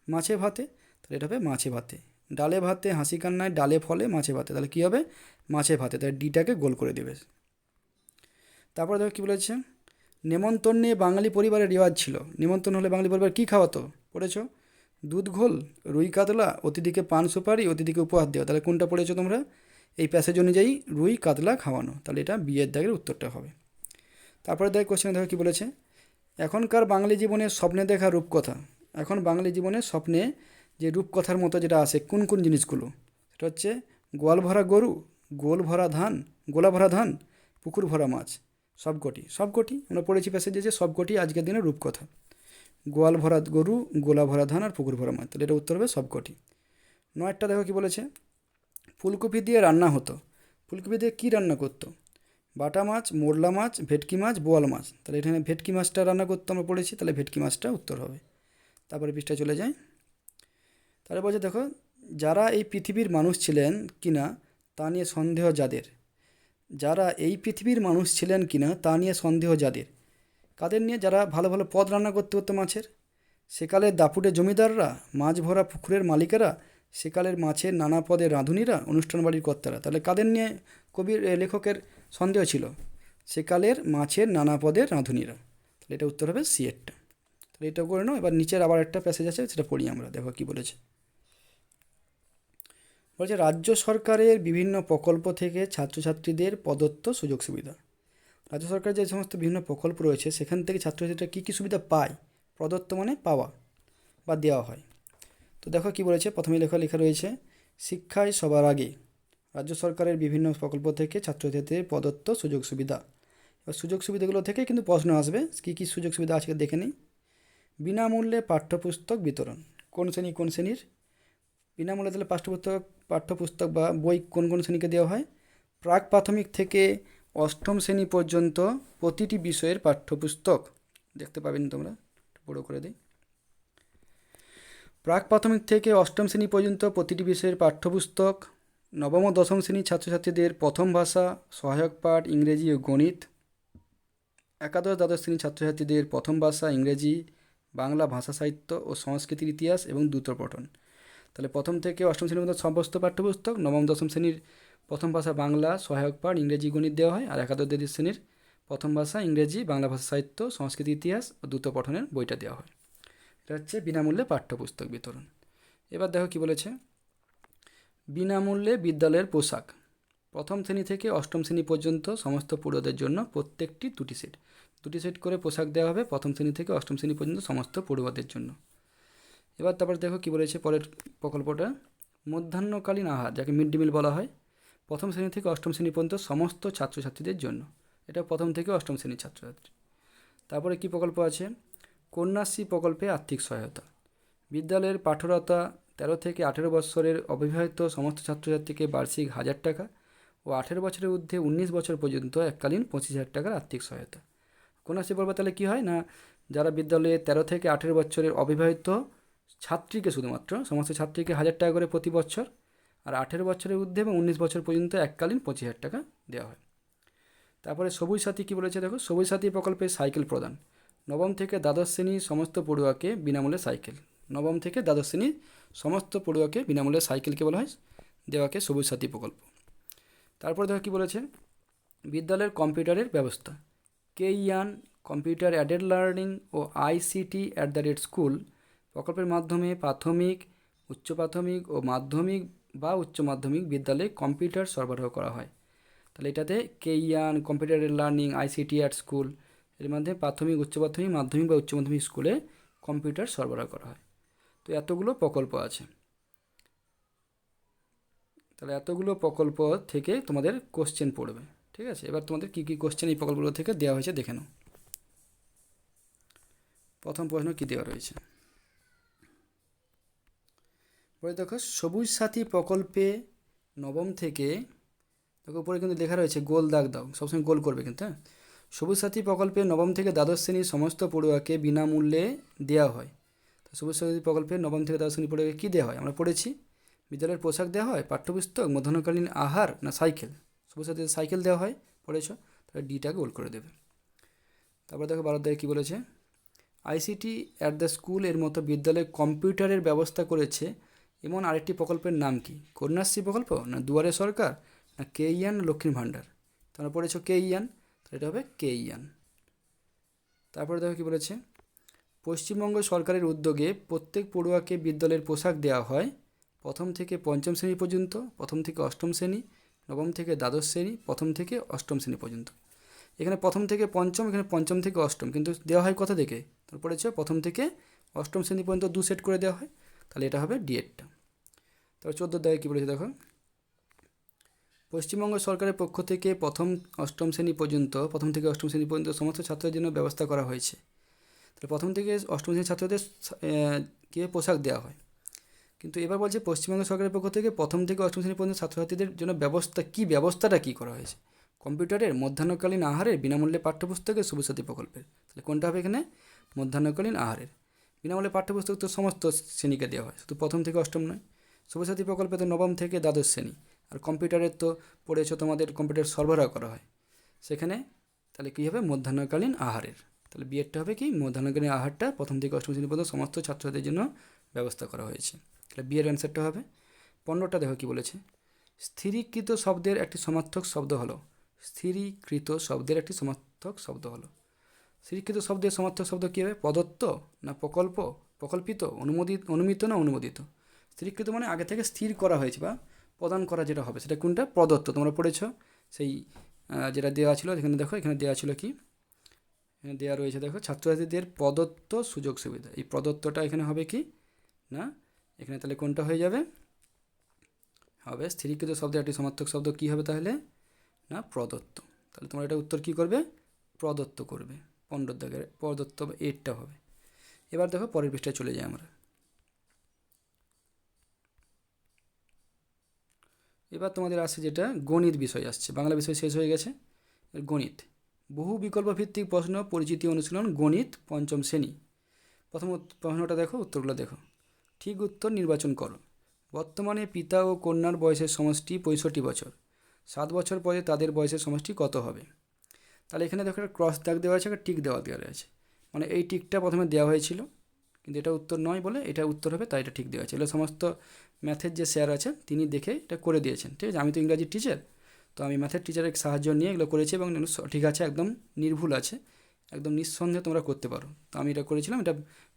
মাছে ভাতে। তাহলে এটা হবে মাছে ভাতে। ডালে ভাতে হাসি কান্নায়, ডালে ফলে মাছে ভাতে, তাহলে কী হবে, মাছে ভাতে। তাহলে ডিটাকে গোল করে দেবে। তারপরে দেখো কী বলেছে, নেমন্তন্নে বাঙালি পরিবারের রেওয়াজ ছিল। নিমন্ত্রণ হলে বাঙালি পরিবার কী খাওয়াতো, পড়েছো, দুধ ঘোল, রুই কাতলা, অতিথিকে পান সুপারি, অতিথিকে উপহার দেওয়া। তাহলে কোনটা পড়েছো তোমরা, এই প্যাসেজ অনুযায়ী রুই কাতলা খাওয়ানো। তাহলে এটা বিয়ের দাগের উত্তরটা হবে। তারপরে দেখো কোশ্চেনে দেখো কী বলেছে, এখনকার বাঙালি জীবনে স্বপ্নে দেখা রূপকথা। এখন বাঙালি জীবনে স্বপ্নে যে রূপকথার মতো যেটা আসে, কোন কোন জিনিসগুলো, সেটা হচ্ছে গোয়াল ভরা গরু, গোলা ভরা ধান, পুকুর ভরা মাছ। সবকটি আমরা পড়েছি প্যাসেজে, যে সবকটি আজকের দিনের রূপকথা। গোয়াল ভরা গরু, গোলা ভরা ধান আর পুকুর ভরা মাছ, তাহলে এটা উত্তর হবে সবকটি। নয়টা দেখো কি বলেছে, ফুলকপি দিয়ে রান্না হতো। ফুলকপি দিয়ে কী রান্না করতো, বাটা মাছ, মোরলা মাছ, ভেটকি মাছ, বোয়াল মাছ। তাহলে এখানে ভেটকি মাছটা রান্না করতে আমরা পড়েছি, তাহলে ভেটকি মাছটা উত্তর হবে। তারপরে পৃষ্ঠায় চলে যায়। তাহলে বলছে দেখো, যারা এই পৃথিবীর মানুষ ছিলেন কিনা তা নিয়ে সন্দেহ যাদের। যারা এই পৃথিবীর মানুষ ছিলেন কিনা তা নিয়ে সন্দেহ যাদের, কাদের নিয়ে, যারা ভালো ভালো পদ রান্না করতে হতো মাছের। সেকালের দাপুটে জমিদাররা, মাছ ভরা পুকুরের মালিকেরা, সেকালের মাছের নানা পদের রাঁধুনিরা, অনুষ্ঠান বাড়ির কর্তারা। তাহলে কাদের নিয়ে লেখকের সন্দেহ ছিল, সেকালের মাছের নানা পদের রাঁধুনিরা। তাহলে এটা উত্তর হবে সি এরটা। তাহলে এটা করে নাও। এবার নিচের আবার একটা প্যাসেজ আছে, সেটা পড়ি আমরা, দেখো কি বলেছে। বলছে রাজ্য সরকারের বিভিন্ন প্রকল্প থেকে ছাত্রছাত্রীদের প্রদত্ত সুযোগ সুবিধা। রাজ্য সরকারের যে সমস্ত বিভিন্ন প্রকল্প রয়েছে সেখান থেকে ছাত্রছাত্রীরা কী কী সুবিধা পায়, প্রদত্ত মানে পাওয়া বা দেওয়া হয়। তো দেখো কি বলেছে, প্রথমে লেখা রয়েছে, শিক্ষায় সবার আগে রাজ্য সরকারের বিভিন্ন প্রকল্প থেকে ছাত্রছাত্রীদের প্রদত্ত সুযোগ সুবিধা। এবার সুযোগ সুবিধাগুলো থেকে কিন্তু প্রশ্ন আসবে, কী কী সুযোগ সুবিধা আছে দেখে নিই। বিনামূল্যে পাঠ্যপুস্তক বিতরণ। কোন শ্রেণীর বিনামূল্যে, তাহলে পাঠ্যপুস্তক বা বই কোন কোন শ্রেণীকে দেওয়া হয়, প্রাক প্রাথমিক থেকে অষ্টম শ্রেণী পর্যন্ত প্রতিটি বিষয়ের পাঠ্যপুস্তক। দেখতে পাবেন তোমরা, বড়ো করে দিই। প্রাক প্রাথমিক থেকে অষ্টম শ্রেণী পর্যন্ত প্রতিটি বিষয়ের পাঠ্যপুস্তক। নবম ও দশম শ্রেণীর ছাত্রছাত্রীদের প্রথম ভাষা, সহায়ক পাঠ, ইংরেজি ও গণিত। একাদশ দ্বাদশ শ্রেণীর ছাত্রছাত্রীদের প্রথম ভাষা, ইংরেজি, বাংলা ভাষা সাহিত্য ও সংস্কৃতির ইতিহাস এবং দ্রুত পঠন। তাহলে প্রথম থেকে অষ্টম শ্রেণীর মধ্যে সমস্ত পাঠ্যপুস্তক, নবম দশম শ্রেণীর প্রথম ভাষা বাংলা, সহায়ক পাঠ, ইংরেজি, গণিত দেওয়া হয়। আর একাদশ দ্বাদশ শ্রেণীর প্রথম ভাষা, ইংরেজি, বাংলা ভাষা সাহিত্য, সংস্কৃতি ইতিহাস ও দ্রুত পঠনের বইটা দেওয়া হয়। এটা হচ্ছে বিনামূল্যে পাঠ্যপুস্তক বিতরণ। এবার দেখো কি বলেছে, বিনামূল্যে বিদ্যালয়ের পোশাক। প্রথম শ্রেণী থেকে অষ্টম শ্রেণী পর্যন্ত সমস্ত পড়ুয়াদের জন্য প্রত্যেকটি দুটি সেট করে পোশাক দেওয়া হবে প্রথম শ্রেণী থেকে অষ্টম শ্রেণী পর্যন্ত সমস্ত পড়ুয়াদের জন্য। এবার তারপর দেখো কি বলেছে পরের প্রকল্পটা, মধ্যাহ্নকালীন আহার যাকে মিড ডে মিল বলা হয় প্রথম শ্রেণী থেকে অষ্টম শ্রেণী পর্যন্ত সমস্ত ছাত্রছাত্রীদের জন্য। এটা প্রথম থেকে অষ্টম শ্রেণীর ছাত্রছাত্রী। তারপরে কি প্রকল্প আছে, কন্যাশ্রী প্রকল্পে আর্থিক সহায়তা। বিদ্যালয়ের পাঠরতা 13 থেকে 18 বছরের অবিবাহিত সমস্ত ছাত্রছাত্রীকে বার্ষিক 1000 টাকা ও 18 বছরের ঊর্ধ্বে 19 বছর পর্যন্ত এককালীন 25,000 টাকার আর্থিক সহায়তা। কন্যাশ্রী প্রকল্প তাহলে কী হয় না, যারা বিদ্যালয়ে 13 থেকে 18 বছরের অবিবাহিত ছাত্রীকে শুধুমাত্র সমস্ত ছাত্রীকে 1000 টাকা করে প্রতি বছর, আর 18 বছরের ঊর্ধ্বে এবং 19 বছর পর্যন্ত এককালীন 25,000 টাকা দেওয়া হয়। তারপরে সবুজ সাথী কী বলেছে দেখো, সবুজ সাথী প্রকল্পে সাইকেল প্রদান। নবম থেকে দ্বাদশ শ্রেণীর সমস্ত পড়ুয়াকে বিনামূল্যে সাইকেল। নবম থেকে দ্বাদশ শ্রেণীর সমস্ত পড়ুয়াকে বিনামূল্যে সাইকেলকে বলা হয় দেওয়াকে সবুজ সাথী প্রকল্প। তারপরে দেখো কী বলেছে, বিদ্যালয়ের কম্পিউটারের ব্যবস্থা। কেইয়ান কম্পিউটার অ্যাডেড লার্নিং ও আইসিটি স্কুল প্রকল্পের মাধ্যমে প্রাথমিক, উচ্চ প্রাথমিক ও মাধ্যমিক বা উচ্চ মাধ্যমিক বিদ্যালয়ে কম্পিউটার সরবরাহ করা হয়। তাহলে এটাতে কেইয়ান কম্পিউটার লার্নিং আইসিটি স্কুল এর মাধ্যমে প্রাথমিক, উচ্চ প্রাথমিক, মাধ্যমিক বা উচ্চ মাধ্যমিক স্কুলে কম্পিউটার সরবরাহ করা হয়। তো এতগুলো প্রকল্প আছে। তাহলে এতগুলো প্রকল্প থেকে তোমাদের কোশ্চেন পড়বে, ঠিক আছে। এবার তোমাদের কী কী কোশ্চেন এই প্রকল্পগুলো থেকে দেওয়া হয়েছে দেখে নাও। প্রথম প্রশ্ন কী দেওয়া রয়েছে, পরে দেখো সবুজ সাথী প্রকল্পে নবম থেকে, দেখো উপরে কিন্তু লেখা রয়েছে গোল দাগ দাও, সবসময় গোল করবে কিন্তু, হ্যাঁ। সবুজ সাথী প্রকল্পে নবম থেকে দ্বাদশ শ্রেণীর সমস্ত পড়ুয়াকে বিনামূল্যে দেওয়া হয়। তো সবুজ সাথী প্রকল্পে নবম থেকে দ্বাদশ শ্রেণীর পড়ুয়াকে কী দেওয়া হয় আমরা পড়েছি, বিদ্যালয়ের পোশাক দেওয়া হয়, পাঠ্যপুস্তক, মধ্যাহ্নকালীন আহার না সাইকেল। সবুজ সাথী সাইকেল দেওয়া হয় পড়েছ, তাহলে ডিটাকে গোল করে দেবে। তারপর দেখো 12 দাগে কী বলেছে, আইসিটি স্কুল এর মতো বিদ্যালয়ে কম্পিউটারের ব্যবস্থা করেছে এমন আরেকটি প্রকল্পের নাম কি, কন্যাশ্রী প্রকল্প না দুয়ারে সরকার না কেইয়ান লক্ষ্মীর ভাণ্ডার। তোমরা পড়েছো কেইয়ান, তাহলে এটা হবে কেইয়ান। তারপরে দেখো কী বলেছে, পশ্চিমবঙ্গ সরকারের উদ্যোগে প্রত্যেক পড়ুয়াকে বিদ্যালয়ের পোশাক দেওয়া হয় প্রথম থেকে পঞ্চম শ্রেণী পর্যন্ত, প্রথম থেকে অষ্টম শ্রেণী, নবম থেকে দ্বাদশ শ্রেণী, প্রথম থেকে অষ্টম শ্রেণী পর্যন্ত। এখানে প্রথম থেকে পঞ্চম, এখানে পঞ্চম থেকে অষ্টম, কিন্তু দেওয়া হয় কোথা থেকে, তারপর পড়েছে প্রথম থেকে অষ্টম শ্রেণী পর্যন্ত 2 সেট করে দেওয়া হয়, তাহলে এটা হবে ডিএডটা। তারপর 14 দাগে কী বলেছে দেখো, পশ্চিমবঙ্গ সরকারের পক্ষ থেকে প্রথম থেকে অষ্টম শ্রেণী পর্যন্ত সমস্ত ছাত্রদের জন্য ব্যবস্থা করা হয়েছে। তাহলে প্রথম থেকে অষ্টম শ্রেণীর ছাত্রদের কে পোশাক দেওয়া হয়, কিন্তু এবার বলছে পশ্চিমবঙ্গ সরকারের পক্ষ থেকে প্রথম থেকে অষ্টম শ্রেণী পর্যন্ত ছাত্রছাত্রীদের জন্য ব্যবস্থাটা কী করা হয়েছে, কম্পিউটারের, মধ্যাহ্নকালীন আহারের, বিনামূল্যে পাঠ্যপুস্তকের, সবুজ সাথী প্রকল্পের। তাহলে কোনটা হবে এখানে, মধ্যাহ্নকালীন আহারের। বিনামূল্যে পাঠ্যপুস্তক তো সমস্ত শ্রেণীকে দেওয়া হয়, শুধু প্রথম থেকে অষ্টম নয়। সবুজ সাথী প্রকল্পে তো নবম থেকে দ্বাদশ শ্রেণী। আর কম্পিউটারের তো পড়েছো তোমাদের কম্পিউটার সরবরাহ করা হয় সেখানে, তাহলে কী হবে মধ্যাহ্নকালীন আহারের। তাহলে বিএডটা হবে কি, মধ্যাহ্নকালীন আহারটা প্রথম থেকে অষ্টম শ্রেণী পর্যন্ত সমস্ত ছাত্রছাত্রীদের জন্য ব্যবস্থা করা হয়েছে। তাহলে বিয়ের অ্যান্সারটা হবে 15টা। দেখো কী বলেছে, স্থিরীকৃত শব্দের একটি সমার্থক শব্দ হলো, স্থিরীকৃত শব্দের একটি সমার্থক শব্দ হলো। স্থিরীকৃত শব্দের সমার্থক শব্দ কী হবে, প্রদত্ত না প্রকল্প, প্রকল্পিত, অনুমিত না অনুমোদিত। স্থিরীকৃত মানে আগে থেকে স্থির করা হয়েছে বা প্রদান করা যেটা হবে সেটা কোনটা, প্রদত্ত। তোমরা পড়েছো সেই যেটা দেওয়া ছিল, এখানে দেখো এখানে দেওয়া ছিল কি, এখানে দেওয়া রয়েছে দেখো ছাত্রছাত্রীদের প্রদত্ত সুযোগ সুবিধা। এই প্রদত্তটা এখানে হবে কি না, এখানে তাহলে কোনটা হয়ে যাবে, হবে স্থিরীকৃত শব্দের একটি সমার্থক শব্দ কী হবে তাহলে না, প্রদত্ত। তাহলে তোমরা এটা উত্তর কী করবে, প্রদত্ত করবে। 15 দাগের প্রদত্ত বা এরটা হবে। এবার দেখো পরের পৃষ্ঠায় চলে যাই আমরা। এবার তোমাদের আসছে যেটা গণিত বিষয় আসছে, বাংলা বিষয় শেষ হয়ে গেছে, গণিত বহু বিকল্প ভিত্তিক প্রশ্ন পরিচিতি অনুশীলন গণিত পঞ্চম শ্রেণী। প্রথম প্রশ্নটা দেখো, উত্তরগুলো দেখো। ঠিক উত্তর নির্বাচন করো। বর্তমানে পিতা ও কন্যার বয়সের সমষ্টি 65 বছর, 7 বছর পরে তাদের বয়সের সমষ্টি কত হবে। তাহলে এখানে দেখো একটা ক্রস দাগ দেওয়া আছে, একটা টিক দেওয়া আছে, মানে এই টিকটা প্রথমে দেওয়া হয়েছিল কিন্তু এটা উত্তর নয় বলে এটা উত্তর হবে, তাই এটা ঠিক দেওয়া আছে। এগুলো সমস্ত ম্যাথের যে স্যার আছে তিনি দেখে এটা করে দিয়েছেন, ঠিক আছে। আমি তো ইংরাজির টিচার, তো আমি ম্যাথের টিচারের সাহায্য নিয়ে এগুলো করেছি এবং ঠিক আছে, একদম নির্ভুল আছে, একদম নিঃসন্দেহে তোমরা করতে পারো। তো আমি এটা করেছিলাম, এটা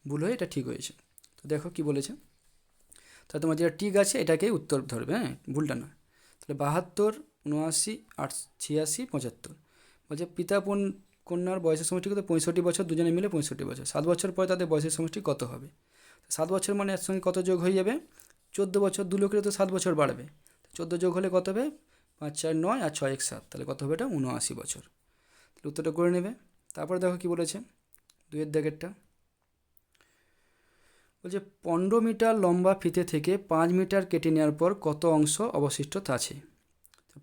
ভুল হয়ে এটা ঠিক হয়েছে। তো দেখো কি বলেছে, তাহলে তোমার যেটা ঠিক আছে এটাকেই উত্তর ধরবে, হ্যাঁ ভুলটা না। তাহলে 72 79, 86, 75। বলছে পিতা কন্যার বয়সের সমষ্টি কত? 65 বছর, দুজনে মিলে 65 বছর। 7 বছর পরে তাদের বয়সের সমষ্টি কত হবে? 7 বছর মানে এর সঙ্গে কত যোগ হয়ে যাবে? 14 বছর। দু লোকের তো 7 বছর বাড়বে, 14 যোগ হলে কত হবে? 5 4 9 আর 6 1 7, তাহলে কত হবে? এটা 79 বছর। তাহলে উত্তরটা করে নেবে। তারপরে দেখো কি বলেছে, 2-এর দাগেরটা বলছে 15 মিটার লম্বা ফিতে থেকে 5 মিটার কেটে নেওয়ার পর কত অংশ অবশিষ্ট আছে?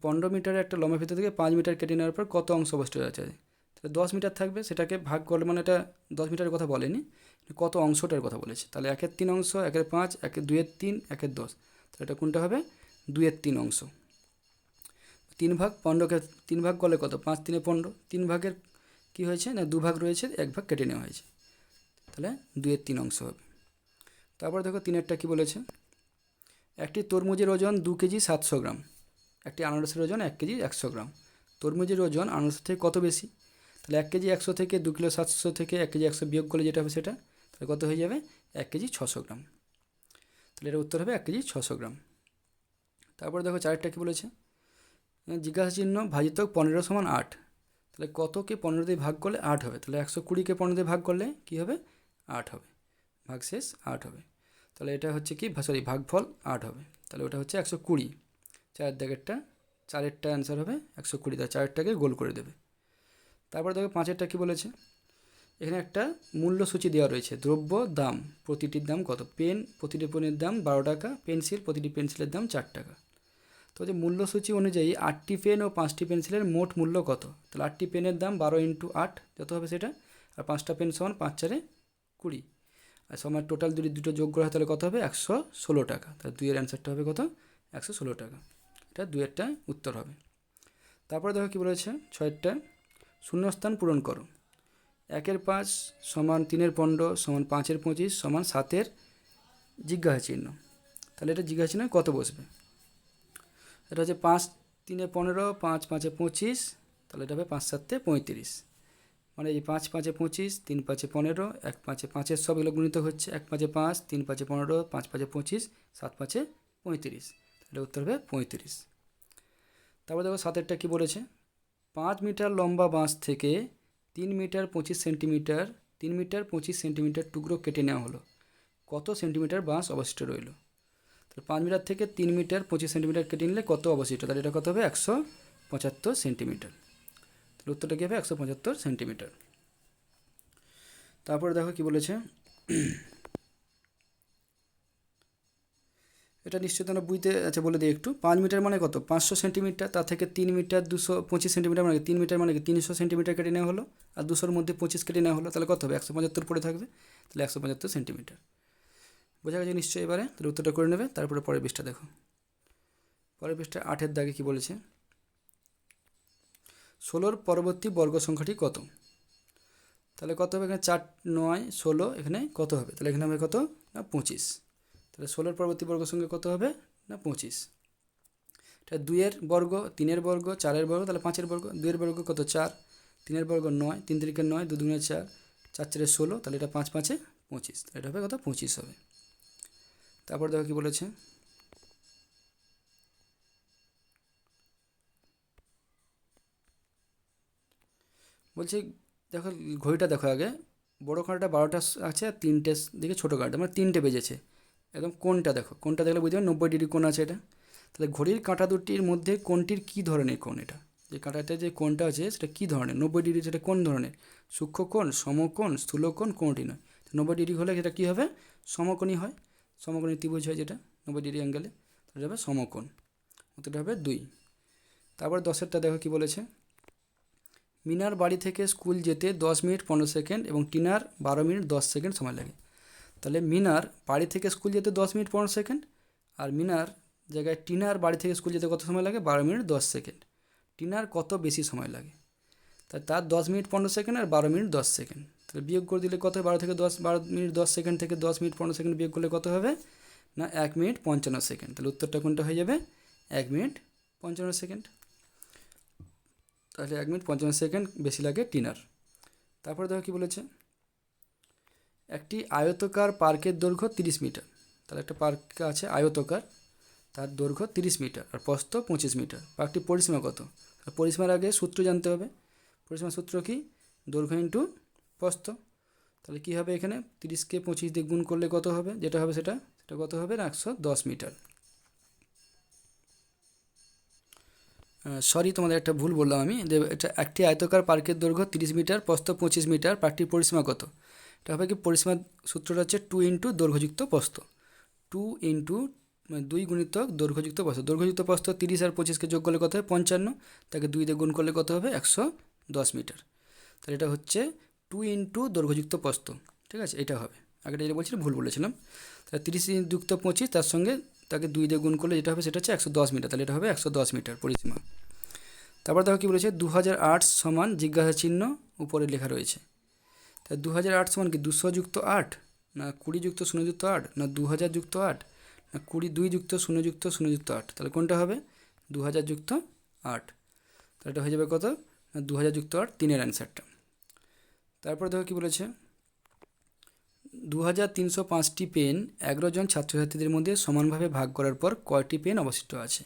15 মিটারের একটা লম্বা ফিতে থেকে 5 মিটার কেটে নেওয়ার পর কত অংশ অবশিষ্ট আছে? তাহলে 10 মিটার থাকবে, সেটাকে ভাগ করলে, মানে এটা 10 মিটারের কথা বলেনি, কত অংশটার কথা বলেছে। তাহলে 1/3 অংশ, 1/5, 2/3, 1/10, তাহলে এটা কোনটা হবে? 2/3 অংশ। 3 ভাগ 15কে 3 ভাগ করলে কত? 5 3 15। 3 ভাগের কি হয়েছে না, 2 ভাগ রয়েছে, 1 ভাগ কেটে নেওয়া হয়েছে, তাহলে 2/3 অংশ হবে। তারপর দেখো 3-এরটা কী বলেছে, একটি তরমুজের ওজন 2 কেজি 700 গ্রাম, একটি আনারসের ওজন 1 কেজি 100 গ্রাম। তরমুজের ওজন আনারসের থেকে কত বেশি? তাহলে 1 কেজি 100 থেকে 2 কিলো 700 থেকে 1 কেজি 100 বিয়োগ করলে যেটা হবে সেটা, তাহলে কত হয়ে যাবে? 1 কেজি 600 গ্রাম। তাহলে এর উত্তর হবে 1 কেজি 600 গ্রাম। তারপর দেখো 4-এরটা কী বলেছে, জিজ্ঞাসা চিহ্ন ভাজিতক 15 সমান 8, তাহলে কতকে 15 দিয়ে ভাগ করলে 8 হবে? তাহলে 120কে 15 দিয়ে ভাগ করলে কী হবে? 8 হবে, ভাগশেষ 8 হবে। তাহলে এটা হচ্ছে কি, সরি, ভাগফল 8 হবে, তাহলে ওটা হচ্ছে 120। 4-এর দাগেরটা, 4-এরটা অ্যান্সার হবে 120, তাহলে 4-এরটাকে গোল করে দেবে। তারপরে দেখো 5-এরটা কী বলেছে, এখানে একটা মূল্যসূচি দেওয়া রয়েছে, দ্রব্য দাম, প্রতিটির দাম কত? পেন, প্রতিটি পেনের দাম 12 টাকা, পেন্সিল, প্রতিটি পেন্সিলের দাম 4 টাকা। তো যে মূল্যসূচি অনুযায়ী 8টি পেন ও 5টি পেন্সিলের মোট মূল্য কত? তাহলে 8টি পেনের দাম 12 × 8 যত হবে সেটা, আর 5টা পেন সমান 5 4 20, আর সময় টোটাল যদি দুটো যোগ করা হয় তাহলে কত হবে? 116 টাকা। তাহলে 2-এর অ্যান্সারটা হবে কত? 116 টাকা। এটা 2-এরটা উত্তর হবে। তারপরে দেখো কী বলেছে, 6-এরটা, শূন্যস্থান পূরণ করো। 1-এর 5 সমান 3-এর 15 সমান 5-এর 25 সমান 7-এর জিজ্ঞাসা চিহ্ন। তাহলে এটা জিজ্ঞাসা চিহ্ন কত বসবে? এটা হচ্ছে 5 3-এ 15, 5 5-এ 25, তাহলে এটা হবে 5 7-এ 35, মানে এই 5 5-এ 25, 3 5-এ 15, 1 5-এ 5-এর সব এগুলো গুণিত হচ্ছে, 1 5-এ 5, 3 5-এ 15, 5 5-এ 25, 7 5-এ 35, তাহলে উত্তর হবে 35। তারপর দেখো 7-এরটা কী বলেছে, 5 মিটার লম্বা বাঁশ থেকে 3 মিটার 25 সেন্টিমিটার 3 মিটার 25 সেন্টিমিটার টুকরো কেটে নেওয়া হলো, কত সেন্টিমিটার বাঁশ অবশিষ্ট রইল? তাহলে 5 মিটার থেকে 3 মিটার 25 সেন্টিমিটার কেটে নিলে কত অবশিষ্ট? তাহলে এটা কত হবে? 175 সেন্টিমিটার। তাহলে উত্তরটা কী হবে? 175 সেন্টিমিটার। তারপরে দেখো কি বলেছে, এটা নিশ্চয়ই তোমরা বুঝতে, আচ্ছা বলে দিই একটু। 5 মিটার মানে কত? 500 সেন্টিমিটার, তার থেকে 3 মিটার 225 সেন্টিমিটার মানে 3 মিটার মানে 300 সেন্টিমিটার কেটে নেওয়া হলো, আর 200-র মধ্যে 25 কেটে নেওয়া হলো, তাহলে কত হবে? 175 পড়ে থাকবে, তাহলে 175 সেন্টিমিটার। বোঝা গেছে নিশ্চয়ই? এবারে তাহলে উত্তরটা করে নেবে। তারপরে পরের পৃষ্ঠা দেখো, পরের পৃষ্ঠা 8-এর দাগে কী বলেছে, 16-র পরবর্তী বর্গ সংখ্যাটি কত? তাহলে কত হবে? এখানে 4 9 16, এখানে কত হবে? তাহলে এখানে হবে কত না 25, তাহলে 16-র পরবর্তী বর্গ সংখ্যা কত হবে না 25। এটা 2-এর বর্গ, 3-এর বর্গ, 4-এর বর্গ, তাহলে 5-এর বর্গ। 2-এর বর্গ কত? 4, 3-এর বর্গ 9, 3 3 9, 2 2 4, 4 4 16, তাহলে এটা 5 5-এ 25, তাহলে এটা হবে কত? 25 হবে। তারপর দেখো কি বলেছে, বলছে দেখো ঘড়িটা দেখো আগে, বড় কাঁটাটা 12টা আছে আর 3টে দিকে ছোটো কাঁটা, মানে 3টে বেজেছে, একদম কোণটা দেখো, কোণটা দেখলে বুঝতে পারবে 90 ডিগ্রি কোণ আছে এটা। তাহলে ঘড়ির কাঁটা দুটির মধ্যে কোণটির কী ধরনের কোণ? এটা যে কাঁটাটা যে কোণটা আছে সেটা কী ধরনের? 90 ডিগ্রি, সেটা কোন ধরনের? সূক্ষ্ম কোণ, সমকোণ, স্থূলকোণ, কোণটি নয়। 90 ডিগ্রি হলে সেটা কী হবে? সমকোণই হয়, সমকোণী ত্রিভুজ হয় যেটা 90 ডিগ্রি অ্যাঙ্গেলে, তাহলে হবে সমকোণ। উত্তরটা হবে 2। তারপর 10-এরটা দেখো কী বলেছে, মিনার বাড়ি থেকে স্কুল যেতে 10 মিনিট 15 সেকেন্ড এবং টিনার 12 মিনিট 10 সেকেন্ড সময় লাগে। তাহলে মিনার বাড়ি থেকে স্কুল যেতে 10 মিনিট 15 সেকেন্ড, আর মিনার জায়গায় টিনার বাড়ি থেকে স্কুল যেতে কত সময় লাগে? 12 মিনিট 10 সেকেন্ড। টিনার কত বেশি সময় লাগে? তার 10 মিনিট 15 সেকেন্ড আর 12 মিনিট 10 সেকেন্ড, তাহলে বিয়োগ করে দিলে কত? 12 থেকে 10, 12 মিনিট 10 সেকেন্ড থেকে 10 মিনিট 15 সেকেন্ড বিয়োগ করলে কত হবে না 1 মিনিট 55 সেকেন্ড। তাহলে উত্তরটা কোনটা হয়ে যাবে? 1 মিনিট 55 সেকেন্ড। তাহলে 1 মিনিট 55 সেকেন্ড বেশি লাগে টিনার। তারপরে দেখো কী বলেছে, একটি আয়তকার পার্কের দৈর্ঘ্য 30 মিটার। তাহলে একটা পার্ক আছে আয়তকার, তার দৈর্ঘ্য 30 মিটার আর প্রস্থ 25 মিটার। পার্কটির পরিসীমা কত? পরিসীমার আগে সূত্র জানতে হবে। পরিসীমার সূত্র কি? দৈর্ঘ্য ইন্টু প্রস্থ। তাহলে কী হবে এখানে 30কে 25 দিয়ে গুণ করলে কত হবে? যেটা হবে সেটা কত হবে না 110 মিটার। সরি, তোমাদের একটা ভুল বললাম আমি। এটা একটি আয়তাকার পার্কের দৈর্ঘ্য 30 মিটার, প্রস্থ 25 মিটার। পার্কটির পরিসীমা কত? এটা হবে কি, পরিসীমার সূত্রটা হচ্ছে 2 ইন্টু দৈর্ঘ্যযুক্ত প্রস্থ। 2 ইন্টু 2 গুণিতক দৈর্ঘ্যযুক্ত প্রস্থ। দৈর্ঘ্যযুক্ত প্রস্থ 30 আর 25কে যোগ করলে কত হবে? 55। তাকে 2 দিয়ে গুণ করলে কত হবে? 110 মিটার। তাহলে এটা হচ্ছে 2 ইন্টু দৈর্ঘ্যযুক্ত প্রস্থ। ঠিক আছে, এটা হবে। আগেটা যেটা বলছিলাম ভুল বলেছিলাম। তাহলে 30 যুক্ত 25, তার সঙ্গে তাকে 2 দিয়ে গুণ করলে যেটা হবে সেটা হচ্ছে 110 মিটার। তাহলে এটা হবে 110 মিটার পরিসীমা। তারপর দেখো কী বলেছে, 2008 সমান জিজ্ঞাসা চিহ্ন উপরে লেখা রয়েছে। তা 2008 সমান কি 200 যুক্ত 8, না 20 যুক্ত 0 যুক্ত 8, না 2000 যুক্ত 8, না 2 যুক্ত 0 যুক্ত 0 যুক্ত 8? তাহলে কোনটা হবে? 2000 যুক্ত 8। তাহলে এটা হয়ে যাবে কত? না 2000 যুক্ত 8, 3-এর অ্যান্সারটা। তারপর দেখো কী বলেছে, 2305টি পেন 11 জন ছাত্রছাত্রীদের মধ্যে সমানভাবে ভাগ করার পর কয়টি পেন অবশিষ্ট আছে?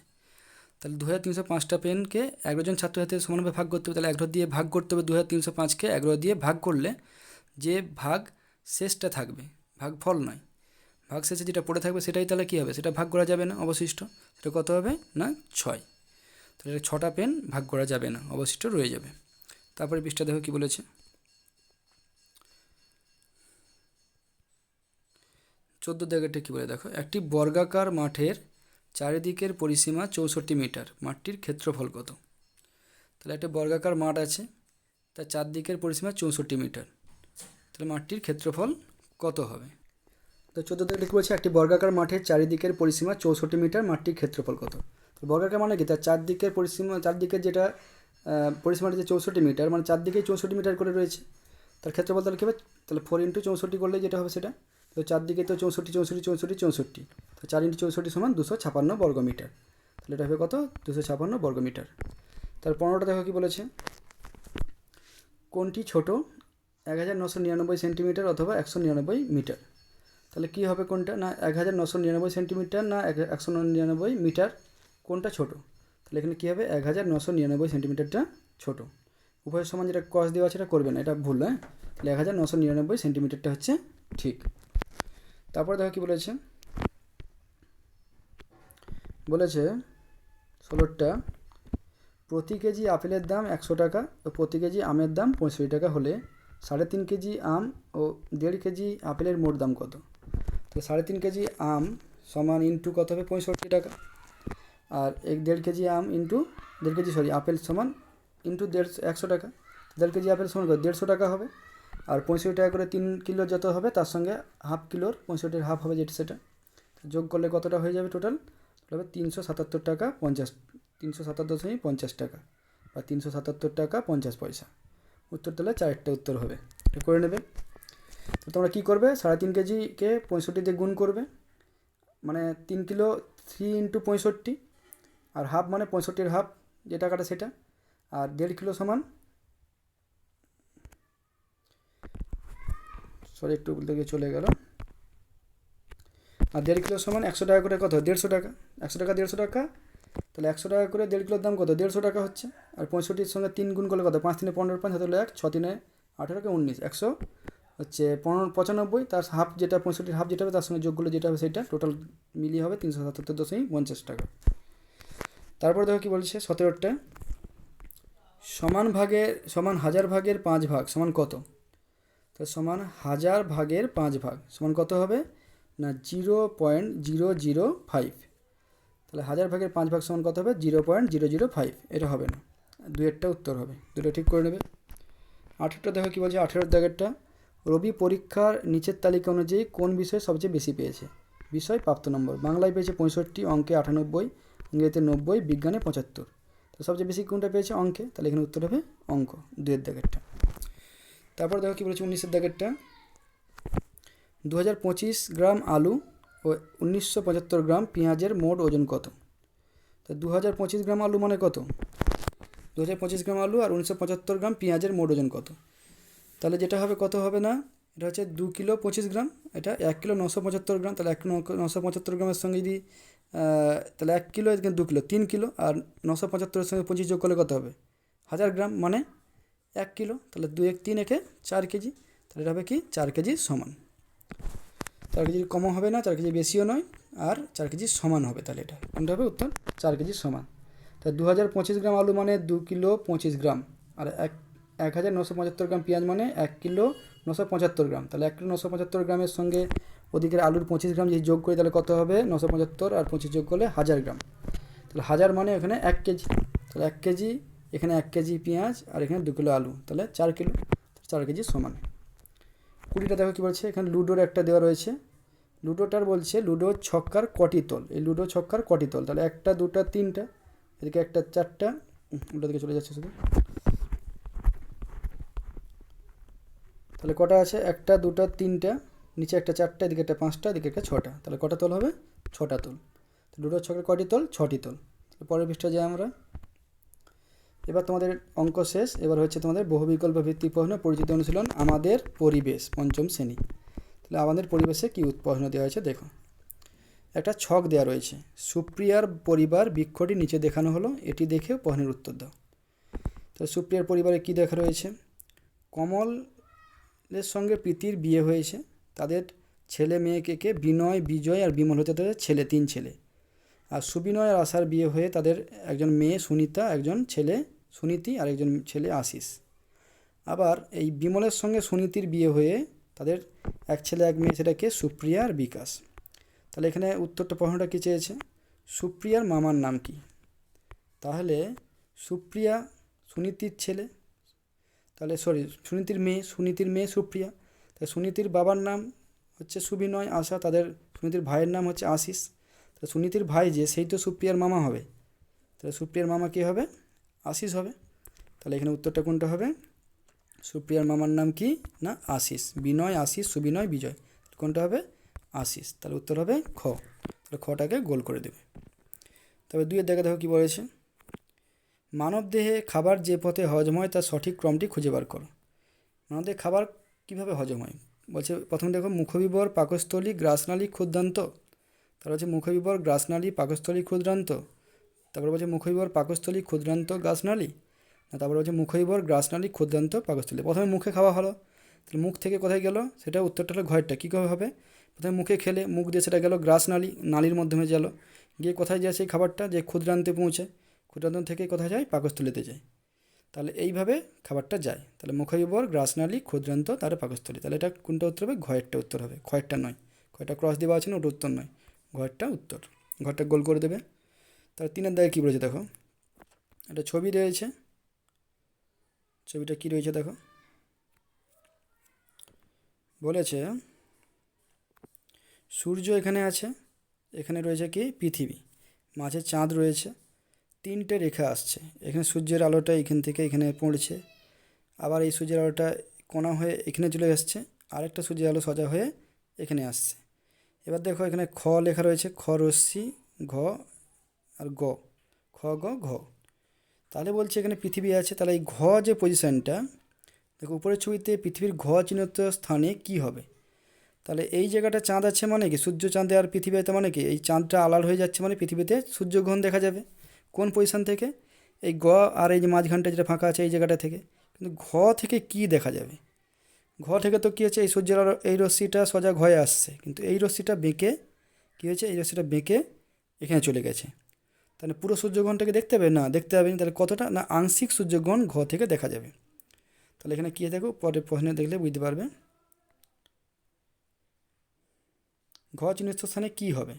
তাহলে 2305টা পেনকে 11 জন ছাত্রছাত্রীদের সমানভাবে ভাগ করতে হবে। তাহলে 11 দিয়ে ভাগ করতে হবে। 2305কে 11 দিয়ে ভাগ করলে যে ভাগ শেষটা থাকবে, ভাগ ফল নয়, ভাগ শেষে যেটা পড়ে থাকবে সেটাই তাহলে কী হবে? সেটা ভাগ করা যাবে না, অবশিষ্ট। সেটা কত হবে? না 6। তাহলে 6টা পেন ভাগ করা যাবে না, অবশিষ্ট রয়ে যাবে। তারপরে পৃষ্ঠা দেখো কী বলেছে, 14 দাগেরটা কী বলে দেখো, একটি বর্গাকার মাঠের চারিদিকের পরিসীমা 64 মিটার, মাঠটির ক্ষেত্রফল কত? তাহলে একটা বর্গাকার মাঠ আছে, তার চারদিকের পরিসীমা 64 মিটার। তাহলে মাঠটির ক্ষেত্রফল কত হবে? তো 14 দাগে কী বলছে, একটি বর্গাকার মাঠের চারিদিকের পরিসীমা 64 মিটার, মাঠটির ক্ষেত্রফল কত? তো বর্গাকার মানে কি, তার চারদিকের পরিসীমা, চারদিকের যেটা পরিসীমাটা যে 64 মিটার, মানে চারদিকেই 64 মিটার করে রয়েছে। তার ক্ষেত্রফল তাহলে কী হবে? তাহলে 4 ইন্টু 64 করলে যেটা হবে সেটা, তো চারদিকে তো 64 64 64 64, তো 4 ইন্টু 64 সমান 256 বর্গমিটার। তাহলে এটা হবে কত? 256 বর্গমিটার। তার 15টা দেখো কী বলেছে, কোনটি ছোট 1999 সেন্টিমিটার অথবা 199 মিটার? তাহলে কী হবে কোনটা? না 1999 সেন্টিমিটার না 199 মিটার, কোনটা ছোট? তাহলে এখানে কী হবে? 1999 সেন্টিমিটারটা ছোট। উভয়ের সমান যেটা কস দেওয়া আছে এটা করবে না, এটা ভুল। হ্যাঁ, তাহলে 1999 সেন্টিমিটারটা হচ্ছে ঠিক। তারপর দেখো কী বলেছে, বলেছে 16টা, প্রতি কেজি আপেলের দাম 100 টাকা ও প্রতি কেজি আমের দাম 65 টাকা হলে 3.5 কেজি আম ও 1.5 কেজি আপেলের মোট দাম কত? তো 3.5 কেজি আম সমান ইন্টু কত হবে? 65 টাকা। আর 1.5 কেজি আম ইন্টু 1.5 কেজি আপেল সমান ইন্টু 100 টাকা। 1.5 কেজি আপেল সমান 150 টাকা হবে। আর 65 টাকা করে 3 কিলো যত হবে তার সঙ্গে হাফ কিলোর 65-এর হাফ হবে যেটা, সেটা যোগ করলে কতটা হয়ে যাবে টোটাল? হবে 377 টাকা 50, 377.50 টাকা বা 377 টাকা 50 পয়সা। উত্তর তাহলে 4টা উত্তর হবে, এটা করে নেবে। তো তোমরা কী করবে, 3.5 কেজিকে 65 দিয়ে গুণ করবে, মানে 3 কিলো 3 ইন্টু 65, আর হাফ মানে 65-এর হাফ যে টাকাটা সেটা, আর 1.5 কিলো সমান, সরি একটু দিকে চলে গেল, আর 1.5 কিলো সমান 100 টাকা করে কত? 150 টাকা। 100 টাকা 150 টাকা, তাহলে 100 টাকা করে 1.5 কিলোর দাম কত? 150 টাকা হচ্ছে। আর 65-র সঙ্গে 3 গুণ করলে কত? 5 3 15, 5 হাতে 1, 6 3 18 কে 19, 100 হচ্ছে 95, তার হাফ যেটা 65-এর হাফ যেটা হবে তার সঙ্গে যোগ করলে যেটা হবে সেটা টোটাল মিলিয়ে হবে 377.50 টাকা। তারপর দেখো কী বলছে 17টা, সমান হাজার ভাগের 5 ভাগ সমান কত? তো সমান হাজার ভাগের 5 ভাগ সমান কত হবে? না 0.005। তাহলে হাজার ভাগের 5 ভাগ সমান কত হবে? 0.005। এটা হবে না, 2-এরটা উত্তর হবে, দুটো ঠিক করে নেবে। 18টা দেখো কী বলছে, 18 দাগেরটা, রবি পরীক্ষার নিচের তালিকা অনুযায়ী কোন বিষয়ে সবচেয়ে বেশি পেয়েছে? বিষয় প্রাপ্ত নম্বর, বাংলায় পেয়েছে 65, অঙ্কে 98, ইংরেজিতে 90, বিজ্ঞানে 75। তো সবচেয়ে বেশি কোনটা পেয়েছে? অঙ্কে। তাহলে এখানে উত্তর হবে অঙ্ক, 2-এর দাগেরটা। তারপর দেখো কী বলেছে 19-এর দাগেরটা, 2025 গ্রাম আলু ও 1975 গ্রাম পেঁয়াজের মোট ওজন কত? তো 2025 গ্রাম আলু মানে কত? 2025 গ্রাম আলু আর 1975 গ্রাম পেঁয়াজের মোট ওজন কত? তাহলে যেটা হবে কত হবে না, এটা হচ্ছে 2 কিলো 25 গ্রাম, এটা 1 কিলো 975 গ্রাম। তাহলে 1 কিলো 975 গ্রামের সঙ্গে যদি তাহলে 1 কিলো, এখানে 2 কিলো, 3 কিলো, আর 975-এর সঙ্গে 25 যোগ করলে কত হবে? 1000 গ্রাম, মানে 1 কিলো। তাহলে 2 1 3 একে 4 কেজি। তাহলে এটা হবে কি 4 কেজি সমান। 4 কেজির কমও হবে না, 4 কেজি বেশিও নয়, আর 4 কেজি সমান হবে। তাহলে এটা কোনটা হবে উত্তর? 4 কেজি সমান। তাহলে 2025 গ্রাম আলু মানে 2 কিলো 25 গ্রাম, আর 1975 গ্রাম পেঁয়াজ মানে 1 কিলো 975 গ্রাম। তাহলে 1 কিলো 975 গ্রামের সঙ্গে ওদিকের আলুর 25 গ্রাম যদি যোগ করি তাহলে কত হবে? 975 আর 25 যোগ করলে 1000 গ্রাম। তাহলে 1000 মানে এখানে 1 কেজি। তাহলে 1 কেজি, এখানে 1 কেজি পেঁয়াজ, আর এখানে 2 কিলো আলু, তাহলে 4 কিলো। 4 কেজি সমান। 20টা দেখো কী বলছে, এখানে লুডোর একটা দেওয়া রয়েছে। লুডোটার বলছে লুডো ছক্কার কটি তল। এই লুডো ছক্কার কটি তল? তাহলে 1টা 2টা 3টা, এদিকে 1টা 4টা, ওটা দিকে চলে যাচ্ছে শুধু। তাহলে কটা আছে? 1টা 2টা 3টা, নিচে একটা 4টা, এদিকে একটা 5টা, এদিকে একটা 6টা। তাহলে কটা তল হবে? 6টা তল। লুডো ছক্কার কটি তল? 6টি তল। পরের পৃষ্ঠা যাই আমরা। এবার তোমাদের অঙ্ক শেষ। এবার হচ্ছে তোমাদের বহুবিকল্প ভিত্তিক প্রশ্ন, পরিচিতি অনুশীলন, আমাদের পরিবেশ, পঞ্চম শ্রেণী। তাহলে আমাদের পরিবেশে কী প্রশ্ন দেওয়া হয়েছে দেখো। একটা ছক দেওয়া রয়েছে, সুপ্রিয়ার পরিবার বৃক্ষটি নিচে দেখানো হলো, এটি দেখে প্রশ্নের উত্তর দাও। তাহলে সুপ্রিয়ার পরিবারে কী দেখা রয়েছে? কমলের সঙ্গে প্রীতির বিয়ে হয়েছে, তাদের ছেলে মেয়েকে বিনয়, বিজয় আর বিমল হতে তাদের ছেলে, 3 ছেলে। আর সুবিনয় আর আশার বিয়ে হয়ে তাদের একজন মেয়ে সুনিতা, একজন ছেলে সুনীতি, আর একজন ছেলে আশিস। আবার এই বিমলের সঙ্গে সুনীতির বিয়ে হয়ে তাদের এক ছেলে এক মেয়ে, সেটাকে সুপ্রিয়া আর বিকাশ। তাহলে এখানে উত্তরটা প্রশ্নটা কী চেয়েছে? সুপ্রিয়ার মামার নাম কি? তাহলে সুপ্রিয়া সুনীতির ছেলে, তাহলে সুনীতির মেয়ে সুপ্রিয়া। তাহলে সুনীতির বাবার নাম হচ্ছে সুবিনয়, আশা, তাদের সুনীতির ভাইয়ের নাম হচ্ছে আশিস। তাহলে সুনীতির ভাই যে, সেই তো সুপ্রিয়ার মামা হবে। তাহলে সুপ্রিয়ার মামা কী হবে? আশিস হবে। তাহলে এখানে উত্তরটা কোনটা হবে? সুপ্রিয়ার মামার নাম কি না আশিস। বিনয়, আশিস, সুবিনয়, বিজয়, কোনটা হবে? আশিস। তাহলে উত্তর হবে খ। তাহলে খটাকে গোল করে দেবে। তবে 2-এর দেখে দেখো কী বলেছে। মানবদেহে খাবার যে পথে হজম হয় তার সঠিক ক্রমটি খুঁজে বার করো। মানবদেহে খাবার কীভাবে হজম হয় বলছে, প্রথমে দেখো মুখবিবর, পাকস্থলী, গ্রাসনালী, ক্ষুদ্রান্ত। তারপর হচ্ছে মুখবিবর, গ্রাসনালী, পাকস্থলী, ক্ষুদ্রান্ত। তারপর বলছে মুখবিবর, পাকস্থলী, ক্ষুদ্রান্ত, গ্রাসনালী। তারপরে হচ্ছে মুখবিবর, গ্রাসনালী, ক্ষুদ্রান্ত, পাকস্থলী। প্রথমে মুখে খাওয়া হলো, তাহলে মুখ থেকে কোথায় গেল? সেটা উত্তরটা হলো ঘরটা। কী করে হবে? প্রথমে মুখে খেলে মুখ দিয়ে সেটা গেল গ্রাসনালী, নালীর মাধ্যমে গেল, গিয়ে কোথায় যায় সেই খাবারটা? যে ক্ষুদ্রান্তে পৌঁছে, ক্ষুদ্রান্ত থেকে কোথায় যায়? পাকস্থলীতে যায়। তাহলে এইভাবে খাবারটা যায়। তাহলে মুখবিবর, গ্রাসনালী, ক্ষুদ্রান্ত, তারপরে পাকস্থলী। তাহলে এটা কোনটা উত্তর হবে? ঘয়েরটা উত্তর হবে, খয়েরটা নয়। খয়েরটা ক্রস দেওয়া আছে না, ওটা উত্তর নয়, ঘরটা উত্তর। ঘরটা গোল করে দেবে। তাহলে 3-এর দাগে কী বলেছে দেখো। একটা ছবি রয়েছে, ছবিটা কী রয়েছে দেখো। বলেছে সূর্য এখানে আছে, এখানে রয়েছে কি পৃথিবী, মাঝে চাঁদ রয়েছে, 3টে রেখা আসছে, এখানে সূর্যের আলোটা এখান থেকে এখানে পড়ছে, আবার এই সূর্যের আলোটা কোণা হয়ে এখানে চলে আসছে, আরেকটা সূর্যের আলো সোজা হয়ে এখানে আসছে। এবার দেখো এখানে খ লেখা রয়েছে, খ রশ্মি, ঘ আর গ, খ গ ঘ। তাহলে বলছে এখানে পৃথিবী আছে, তাহলে এই ঘ যে পজিশানটা দেখো উপরের ছবিতে, পৃথিবীর ঘ চিহ্নিত স্থানে কি হবে? তাহলে এই জায়গাটা চাঁদ আছে মানে কি, সূর্য চাঁদে আর পৃথিবী আছে মানে কি, এই চাঁদটা আলাল হয়ে যাচ্ছে মানে পৃথিবীতে সূর্যগ্রহণ দেখা যাবে। কোন পজিশান থেকে? এই গ আর এই যে মাঝখানটা যেটা ফাঁকা আছে এই জায়গাটা থেকে। কিন্তু ঘ থেকে কি দেখা যাবে? ঘ থেকে তো কী হচ্ছে, এই সূর্যের আলো, এই রশ্মিটা সোজা ঘয়ে আসছে, কিন্তু এই রশ্মিটা বেঁকে কী হয়েছে, এই রশ্মিটা বেঁকে এখানে চলে গেছে। তাহলে পুরো সূর্যগ্রহণটাকে দেখতে হবে না, দেখতে হবে না। তাহলে কতটা না, আংশিক সূর্যগ্রহণ ঘ থেকে দেখা যাবে। তাহলে এখানে কী দেখো, পরের প্রশ্নে দেখলে বুঝতে পারবে। ঘ চিহ্নিত স্থানে কী হবে?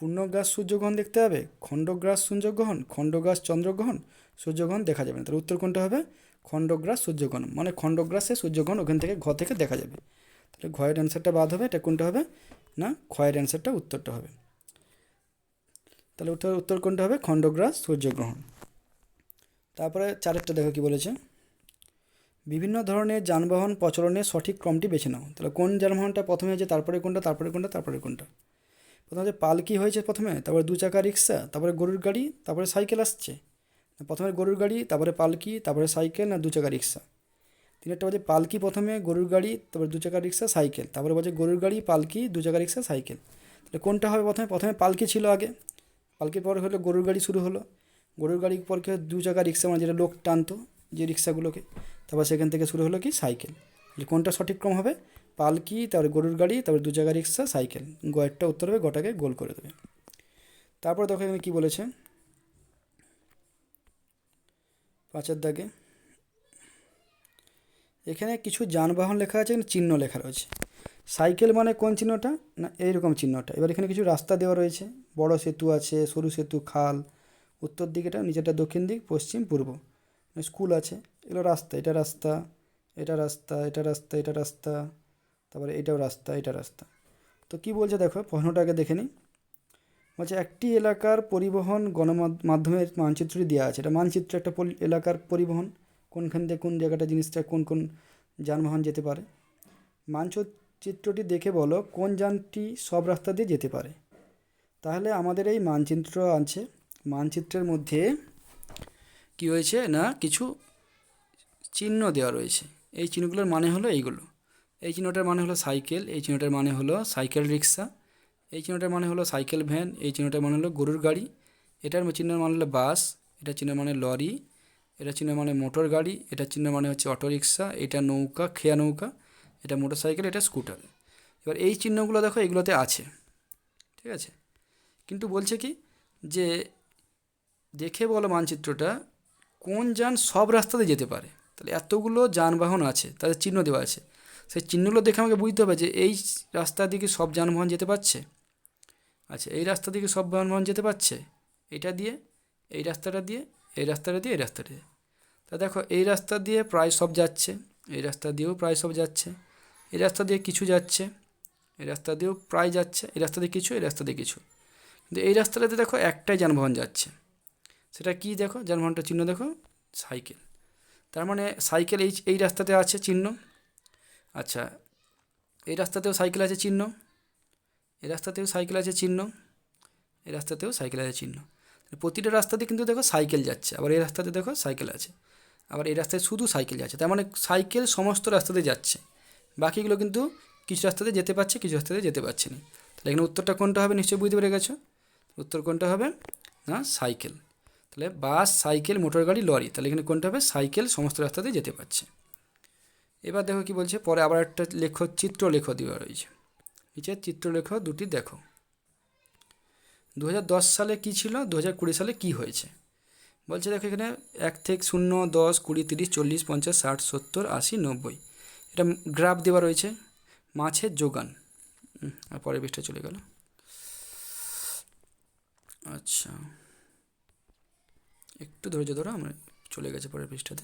পূর্ণগ্রাস সূর্যগ্রহণ দেখতে হবে, খণ্ডগ্রাস সূর্যগ্রহণ, খণ্ডগ্রাস চন্দ্রগ্রহণ, সূর্যগ্রহণ দেখা যাবে না। তাহলে উত্তর কোনটা হবে? খণ্ডগ্রাস সূর্যগ্রহণ, মানে খণ্ডগ্রাসে সূর্যগ্রহণ ওখান থেকে ঘ থেকে দেখা যাবে। তাহলে ঘয়ের অ্যান্সারটা বাদ হবে, এটা কোনটা হবে না, ক্ষয়ের অ্যান্সারটা উত্তরটা হবে। তাহলে উত্তর কোনটা হবে? খণ্ডগ্রাস সূর্যগ্রহণ। তারপরে 4-এরটা দেখো কি বলেছে। বিভিন্ন ধরনের যানবাহন প্রচলনের সঠিক ক্রমটি বেছে নাও। তাহলে কোন যানবাহনটা প্রথমে হয়েছে, তারপরে কোনটা, তারপরে কোনটা, তারপরে কোনটা? প্রথমে হচ্ছে পালকি হয়েছে প্রথমে, তারপরে 2 চাকা রিক্সা, তারপরে গরুর গাড়ি, তারপরে সাইকেল আসছে। প্রথমে গরুর গাড়ি, তারপরে পালকি, তারপরে সাইকেল, না 2 চাকা রিক্সা? 3-এরটা বলছে পালকি প্রথমে, গরুর গাড়ি, তারপরে 2 চাকা রিক্সা, সাইকেল, তারপরে বলছে গরুর গাড়ি, পালকি, 2 চাকা রিক্সা, সাইকেল। তাহলে কোনটা হবে প্রথমে? প্রথমে পালকি ছিল আগে, পালকির পর হলো গরুর গাড়ি শুরু হলো। গরুর গাড়ির পর কি হয়, দু চাকা রিক্সা, মানে যেটা লোক টানতো যে রিক্সাগুলোকে। তারপর সেখান থেকে শুরু হলো কি সাইকেল। তাহলে কোনটা সঠিক ক্রম হবে? পালকি, তারপরে গরুর গাড়ি, তারপরে দু চাকা রিক্সা, সাইকেল। গয়েরটা উত্তর হবে, গোটাকে গোল করে দেবে। তারপর দেখো এখানে কী বলেছে, 5 দাগে এখানে কিছু যানবাহন লেখা আছে, এখানে চিহ্ন লেখা রয়েছে। সাইকেল মানে কোন চিহ্নটা? না এইরকম চিহ্নটা। এবার এখানে কিছু রাস্তা দেওয়া রয়েছে, বড় সেতু আছে, সরু সেতু, খাল, উত্তর দিকেটা, নিচেরটা দক্ষিণ দিক, পশ্চিম, পূর্ব, স্কুল আছে। এগুলো রাস্তা, এটা রাস্তা, এটা রাস্তা, এটা রাস্তা, এটা রাস্তা, তারপরে এটাও রাস্তা, এটা রাস্তা। তো কি বলছে দেখো, প্রশ্নটাকে দেখে নিই। বলছে একটি এলাকার পরিবহন গণমাধ্যমের মানচিত্রটি দেওয়া আছে। এটা মানচিত্র, একটা এলাকার পরিবহন, কোনখান থেকে কোন জায়গাটা জিনিসটা, কোন কোন যানবাহন যেতে পারে। মানচিত্রটি দেখে বলো কোন যানটি সব রাস্তা দিয়ে যেতে পারে। তাহলে আমাদের এই মানচিত্র আছে, মানচিত্রের মধ্যে কি হয়েছে না, কিছু চিহ্ন দেওয়া রয়েছে। এই চিহ্নগুলোর মানে হলো এইগুলো। এই চিহ্নটার মানে হলো সাইকেল, এই চিহ্নটার মানে হলো সাইকেল রিক্সা, এই চিহ্নটার মানে হলো সাইকেল ভ্যান, এই চিহ্নটার মানে হলো গরুর গাড়ি, এটার চিহ্নের মানে হলো বাস, এটা চিহ্নের মানে লরি, এটা চিহ্নের মানে মোটর গাড়ি, এটা চিহ্নের মানে হচ্ছে অটো রিক্সা, এটা নৌকা, খেয়া নৌকা, এটা মোটর সাইকেল, এটা স্কুটার। এবার এই চিহ্নগুলো দেখো এগুলোতে আছে, ঠিক আছে। কিন্তু বলছে কি যে দেখে বলো মানচিত্রটা কোন যান সব রাস্তাতে যেতে পারে। তাহলে এতগুলো যানবাহন আছে, তাদের চিহ্ন দেওয়া আছে, সেই চিহ্নগুলো দেখে আমাকে বুঝতে হবে যে এই রাস্তা দিকে সব যানবাহন যেতে পারছে। আচ্ছা, এই রাস্তা দিকে সব যানবাহন যেতে পারছে, এটা দিয়ে, এই রাস্তাটা দিয়ে, এই রাস্তাটা দিয়ে, এই রাস্তাটা দিয়ে। তা দেখো এই রাস্তা দিয়ে প্রায় সব যাচ্ছে, এই রাস্তা দিয়েও প্রায় সব যাচ্ছে, এই রাস্তা দিয়ে কিছু যাচ্ছে, এই রাস্তা দিয়েও প্রায় যাচ্ছে, এই রাস্তা দিয়ে কিছু, এই রাস্তা দিয়ে কিছু। কিন্তু এই রাস্তাটাতে দেখো একটাই যানবাহন যাচ্ছে, সেটা কি দেখো, যানবাহনটার চিহ্ন দেখো, সাইকেল। তার মানে সাইকেল এই রাস্তাতে আছে চিহ্ন। আচ্ছা, এই রাস্তাতেও সাইকেল আছে চিহ্ন, এই রাস্তাতেও সাইকেল আছে চিহ্ন, এই রাস্তাতেও সাইকেল আছে চিহ্ন। প্রতিটা রাস্তাতে কিন্তু দেখো সাইকেল যাচ্ছে, আবার এই রাস্তাতে দেখো সাইকেল আছে, আবার এই রাস্তায় শুধু সাইকেল যাচ্ছে। তার মানে সাইকেল সমস্ত রাস্তাতে যাচ্ছে, বাকিগুলো কিন্তু কিছু রাস্তাতে যেতে পারছে, কিছু রাস্তাতে যেতে পারছে না। তাহলে এখানে উত্তরটা কোনটা হবে নিশ্চয়ই বুঝতে পেরে গেছো। উত্তর কোনটা হবে না, সাইকেল। তাহলে বাস, সাইকেল, মোটর গাড়ি, লরি, তাহলে এখানে কোনটা হবে, সাইকেল সমস্ত রাস্তাতে যেতে পারছে। এবার দেখো কি বলছে, পরে আবার একটা লেখো, চিত্রলেখ দেওয়া রয়েছে, নিচে চিত্রলেখ দুটি দেখো। 2010 সালে কি ছিল, 2020 সালে কি হয়েছে। বলছে দেখো এখানে 1 থেকে 0, 10, 20, 30, 40, 50, 60, 70, 80, 90, এটা গ্রাফ দেওয়া রয়েছে। মাছের যোগান, আর পরের পৃষ্ঠা চলে গেল। আচ্ছা, একটু ধৈর্য ধরো, আমরা চলে গেছে পরের পৃষ্ঠাতে।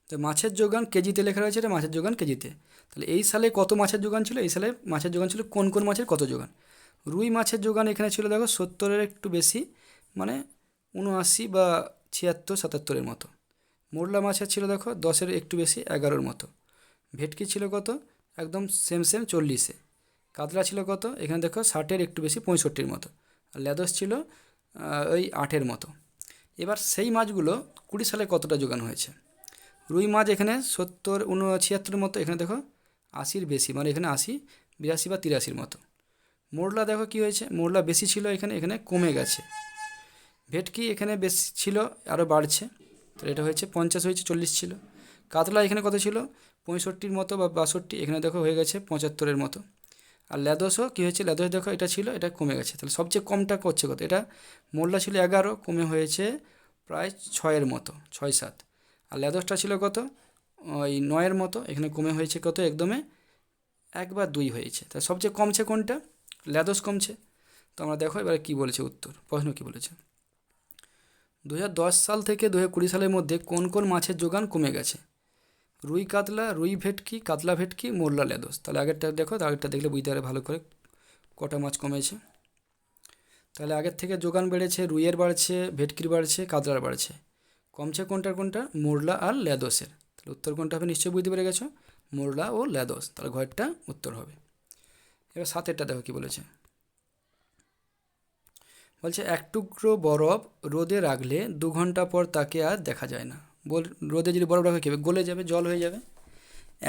তো মাছের যোগান কেজিতে লেখা রয়েছে, এটা মাছের যোগান কেজিতে। তাহলে এই সালে কত মাছের যোগান ছিল, এই সালে মাছের যোগান ছিল কোন কোন মাছের কত যোগান। রুই মাছের যোগান এখানে ছিল দেখো 70-এর একটু বেশি, মানে 79 বা 76, 77-এর মতো। মোরলা মাছের ছিল দেখো 10-এর একটু বেশি, 11-এর মতো। ভেটকি ছিল কত, একদম সেম 40-এ। কাতলা ছিল কত, এখানে দেখো 60-এর একটু বেশি, 65-এর মতো। আর ল্যাদস ছিল ওই 8-এর মতো। এবার সেই মাছগুলো 20 সালে কতটা যোগান হয়েছে। রুই মাছ এখানে 70, 76-এর মতো, এখানে দেখো 80-এর বেশি, মানে এখানে 80, 82 বা 83-এর মতো। মোরলা দেখো কি হয়েছে, মোরলা বেশি ছিল এখানে, এখানে কমে গেছে। ভেটকি এখানে বেশি ছিল, আরও বাড়ছে, তাহলে এটা হয়েছে 50, হয়েছে 40 ছিল। কাতলা এখানে কত ছিল, 65-এর মতো বা 62, এখানে দেখো হয়ে গেছে 75-এর মতো। আর ল্যাদসও কী হয়েছে, ল্যাদস দেখো এটা ছিল, এটা কমে গেছে। তাহলে সবচেয়ে কমটা করছে কত, এটা মোরলা ছিল 11, কমে হয়েছে প্রায় 6-এর মতো, 6, 7। আর ল্যাদসটা ছিল কত, ওই 9-এর মতো, এখানে কমে হয়েছে কত, একদমে 1 বা 2 হয়েছে। তাহলে সবচেয়ে কমছে কোনটা, ল্যাদস কমছে। তো আমরা দেখো এবারে কী বলেছে উত্তর, প্রশ্ন কী বলেছে। 2010 সাল থেকে 2020 সালের মধ্যে কোন কোন মাছের যোগান কমে গেছে। রুই কাতলা, রুই ভেটকি, কাতলা ভেটকি, মোরলা ল্যাদস। তাহলে আগেরটা দেখো, আগেরটা দেখলে বুঝতে পারে ভালো করে কটা মাছ কমেছে। তাহলে আগের থেকে যোগান বেড়েছে, রুইয়ের বাড়ছে, ভেটকির বাড়ছে, কাতলার বাড়ছে। কমছে কোনটার কোনটা, মোরলা আর ল্যাদসের। তাহলে উত্তর কোনটা হবে নিশ্চয়ই বুঝতে পেরে গেছো, মোরলা ও ল্যাদস। তাহলে ঘরটা উত্তর হবে। এবার 7-এরটা দেখো কি বলেছে। বলছে এক টুকরো বরফ রোদে রাখলে 2 ঘন্টা পর তাকে আর দেখা যায় না। রোদে যদি বরফ রাখা কী হবে, গলে যাবে, জল হয়ে যাবে।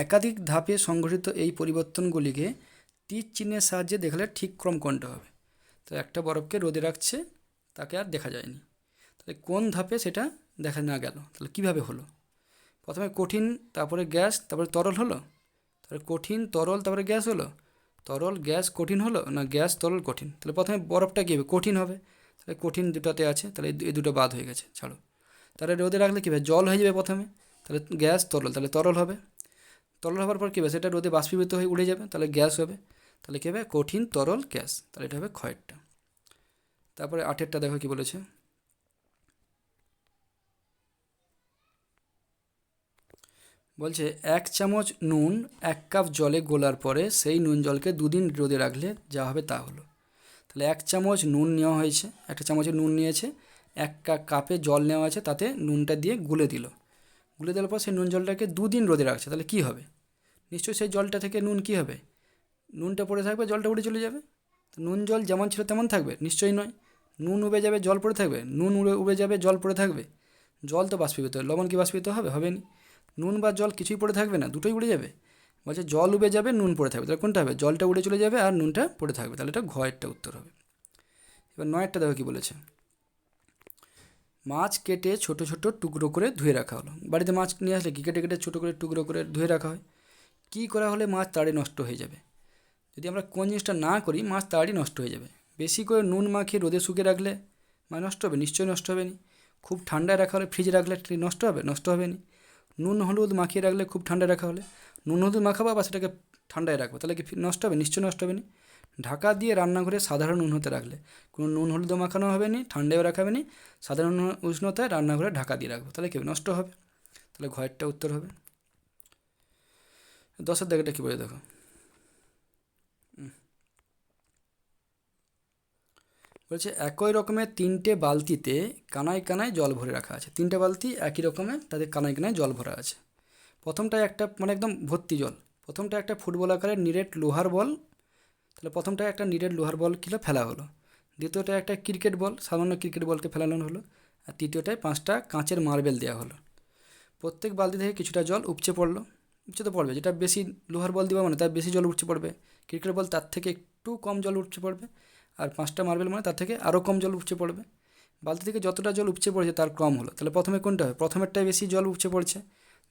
একাধিক ধাপে সংঘটিত এই পরিবর্তনগুলিকে তীর চিহ্নের সাহায্যে দেখলে ঠিক ক্রম কোনটা হবে। তো একটা বরফকে রোদে রাখছে, তাকে আর দেখা যায়নি। তাহলে কোন ধাপে সেটা দেখা না গেল, তাহলে কিভাবে হলো? প্রথমে কঠিন, তারপরে গ্যাস, তারপরে তরল হলো, তারপরে কঠিন তরল, তারপরে গ্যাস হলো, তরল গ্যাস কঠিন হলো, না গ্যাস তরল কঠিন? তাহলে প্রথমে বরফটা কী হবে? কঠিন হবে। তাহলে কঠিন দুটাতে আছে, তাহলে এই দুটো বাদ হয়ে গেছে, ছাড়ো। তাহলে রোদে রাখলে কী হবে? জল হয়ে যাবে প্রথমে, তাহলে গ্যাস তরল, তাহলে তরল হবে। তরল হওয়ার পর কী হবে? সেটা রোদে বাষ্পীভূত হয়ে উড়ে যাবে, তাহলে গ্যাস হবে। তাহলে কী হবে? কঠিন তরল গ্যাস। তাহলে এটা হবে ক্ষয়েরটা। তারপরে আটেরটা দেখো কি বলেছে। বলছে 1 চামচ নুন 1 কাপ জলে গোলার পরে সেই নুন জলকে 2 দিন রোদে রাখলে যা হবে তা হলো। তাহলে 1 চামচ নুন নেওয়া হয়েছে, একটা চামচে নুন নিয়েছে, 1 কাপে জল নেওয়া আছে, তাতে নুনটা দিয়ে গুলে দিল। গুলে দেওয়ার পর সেই নুন জলটাকে 2 দিন রোদে রাখছে, তাহলে কী হবে? নিশ্চয়ই সেই জলটা থেকে নুন কী হবে? নুনটা পড়ে থাকবে, জলটা উড়ে চলে যাবে। তো নুন জল যেমন ছিল তেমন থাকবে? নিশ্চয়ই নয়। নুন উবে যাবে, জল পড়ে থাকবে? নুন উবে যাবে, জল পড়ে থাকবে? জল তো বাষ্পীভূত, লবণ কি বাষ্পীভূত হবে? হবে না। নুন বা জল কিছুই পড়ে থাকবে না, দুটোই উড়ে যাবে। বলছে জল উবে যাবে, নুন পড়ে থাকবে, তাহলে কোনটা হবে? জলটা উড়ে চলে যাবে আর নুনটা পড়ে থাকবে, তাহলে এটা ঘয়েরটা উত্তর হবে। এবার নয়েরটা দেখো কী বলেছে। মাছ কেটে ছোট ছোট টুকরো করে ধুয়ে রাখা হলো। বাড়িতে মাছ নিয়ে আসলে কি কেটে কেটে ছোটো করে টুকরো করে ধুয়ে রাখা হয়। কী করা হলে মাছ তাড়াতাড়ি নষ্ট হয়ে যাবে? যদি আমরা কোন জিনিসটা না করি, মাছ তাড়াতাড়ি নষ্ট হয়ে যাবে। বেশি করে নুন মাখিয়ে রোদে শুকিয়ে রাখলে মাছ নষ্ট হবে? নিশ্চয়ই নষ্ট হবে না। খুব ঠান্ডায় রাখা হলে, ফ্রিজে রাখলে নষ্ট হবে? নষ্ট হবে না। নুন হলুদ মাখিয়ে রাখলে, খুব ঠান্ডায় রাখা হলে নুন হলুদ মাখাবো বা সেটাকে ঠান্ডায় রাখবো, তাহলে কি নষ্ট হবে? নিশ্চয়ই নষ্ট হবে না। ঢাকা দিয়ে রান্নাঘরে সাধারণ উষ্ণতে রাখলে কোনো নুন হলুদও মাখানো হবে না, ঠান্ডায়ও রাখা হবে না, সাধারণ উষ্ণতায় রান্নাঘরে ঢাকা দিয়ে রাখবো, তাহলে কি নষ্ট হবে? তাহলে ঘরেরটা উত্তর হবে। 10এর দাগেটা কী বলে দেখো। বলছে একই রকমের 3টে বালতিতে কানায় কানায় জল ভরে রাখা আছে। 3টে বালতি একই রকমের, তাদের কানায় কানায় জল ভরা আছে। প্রথমটায় একটা মানে একদম ভর্তি জল। প্রথমটা একটা ফুটবল আকারের নিরেট লোহার বল, তাহলে প্রথমটায় একটা নিরেট লোহার বল কিলো ফেলা হলো। দ্বিতীয়টায় একটা ক্রিকেট বল, সাধারণ ক্রিকেট বলকে ফেলানো হলো। আর তৃতীয়টায় 5টা কাঁচের মার্বেল দেওয়া হলো। প্রত্যেক বালতি থেকে কিছুটা জল উপচে পড়লো। উপচে তো পড়বে, যেটা বেশি লোহার বল দিবা মানে তার বেশি জল উপচে পড়বে। ক্রিকেট বল তার থেকে একটু কম জল উপচে পড়বে। আর 5টা মার্বেল মানে তার থেকে আরও কম জল উপচে পড়বে। বালতি থেকে যতটা জল উপচে পড়েছে তার ক্রম হলো। তাহলে প্রথমে কোনটা হবে? প্রথমেরটায় বেশি জল উপচে পড়ছে,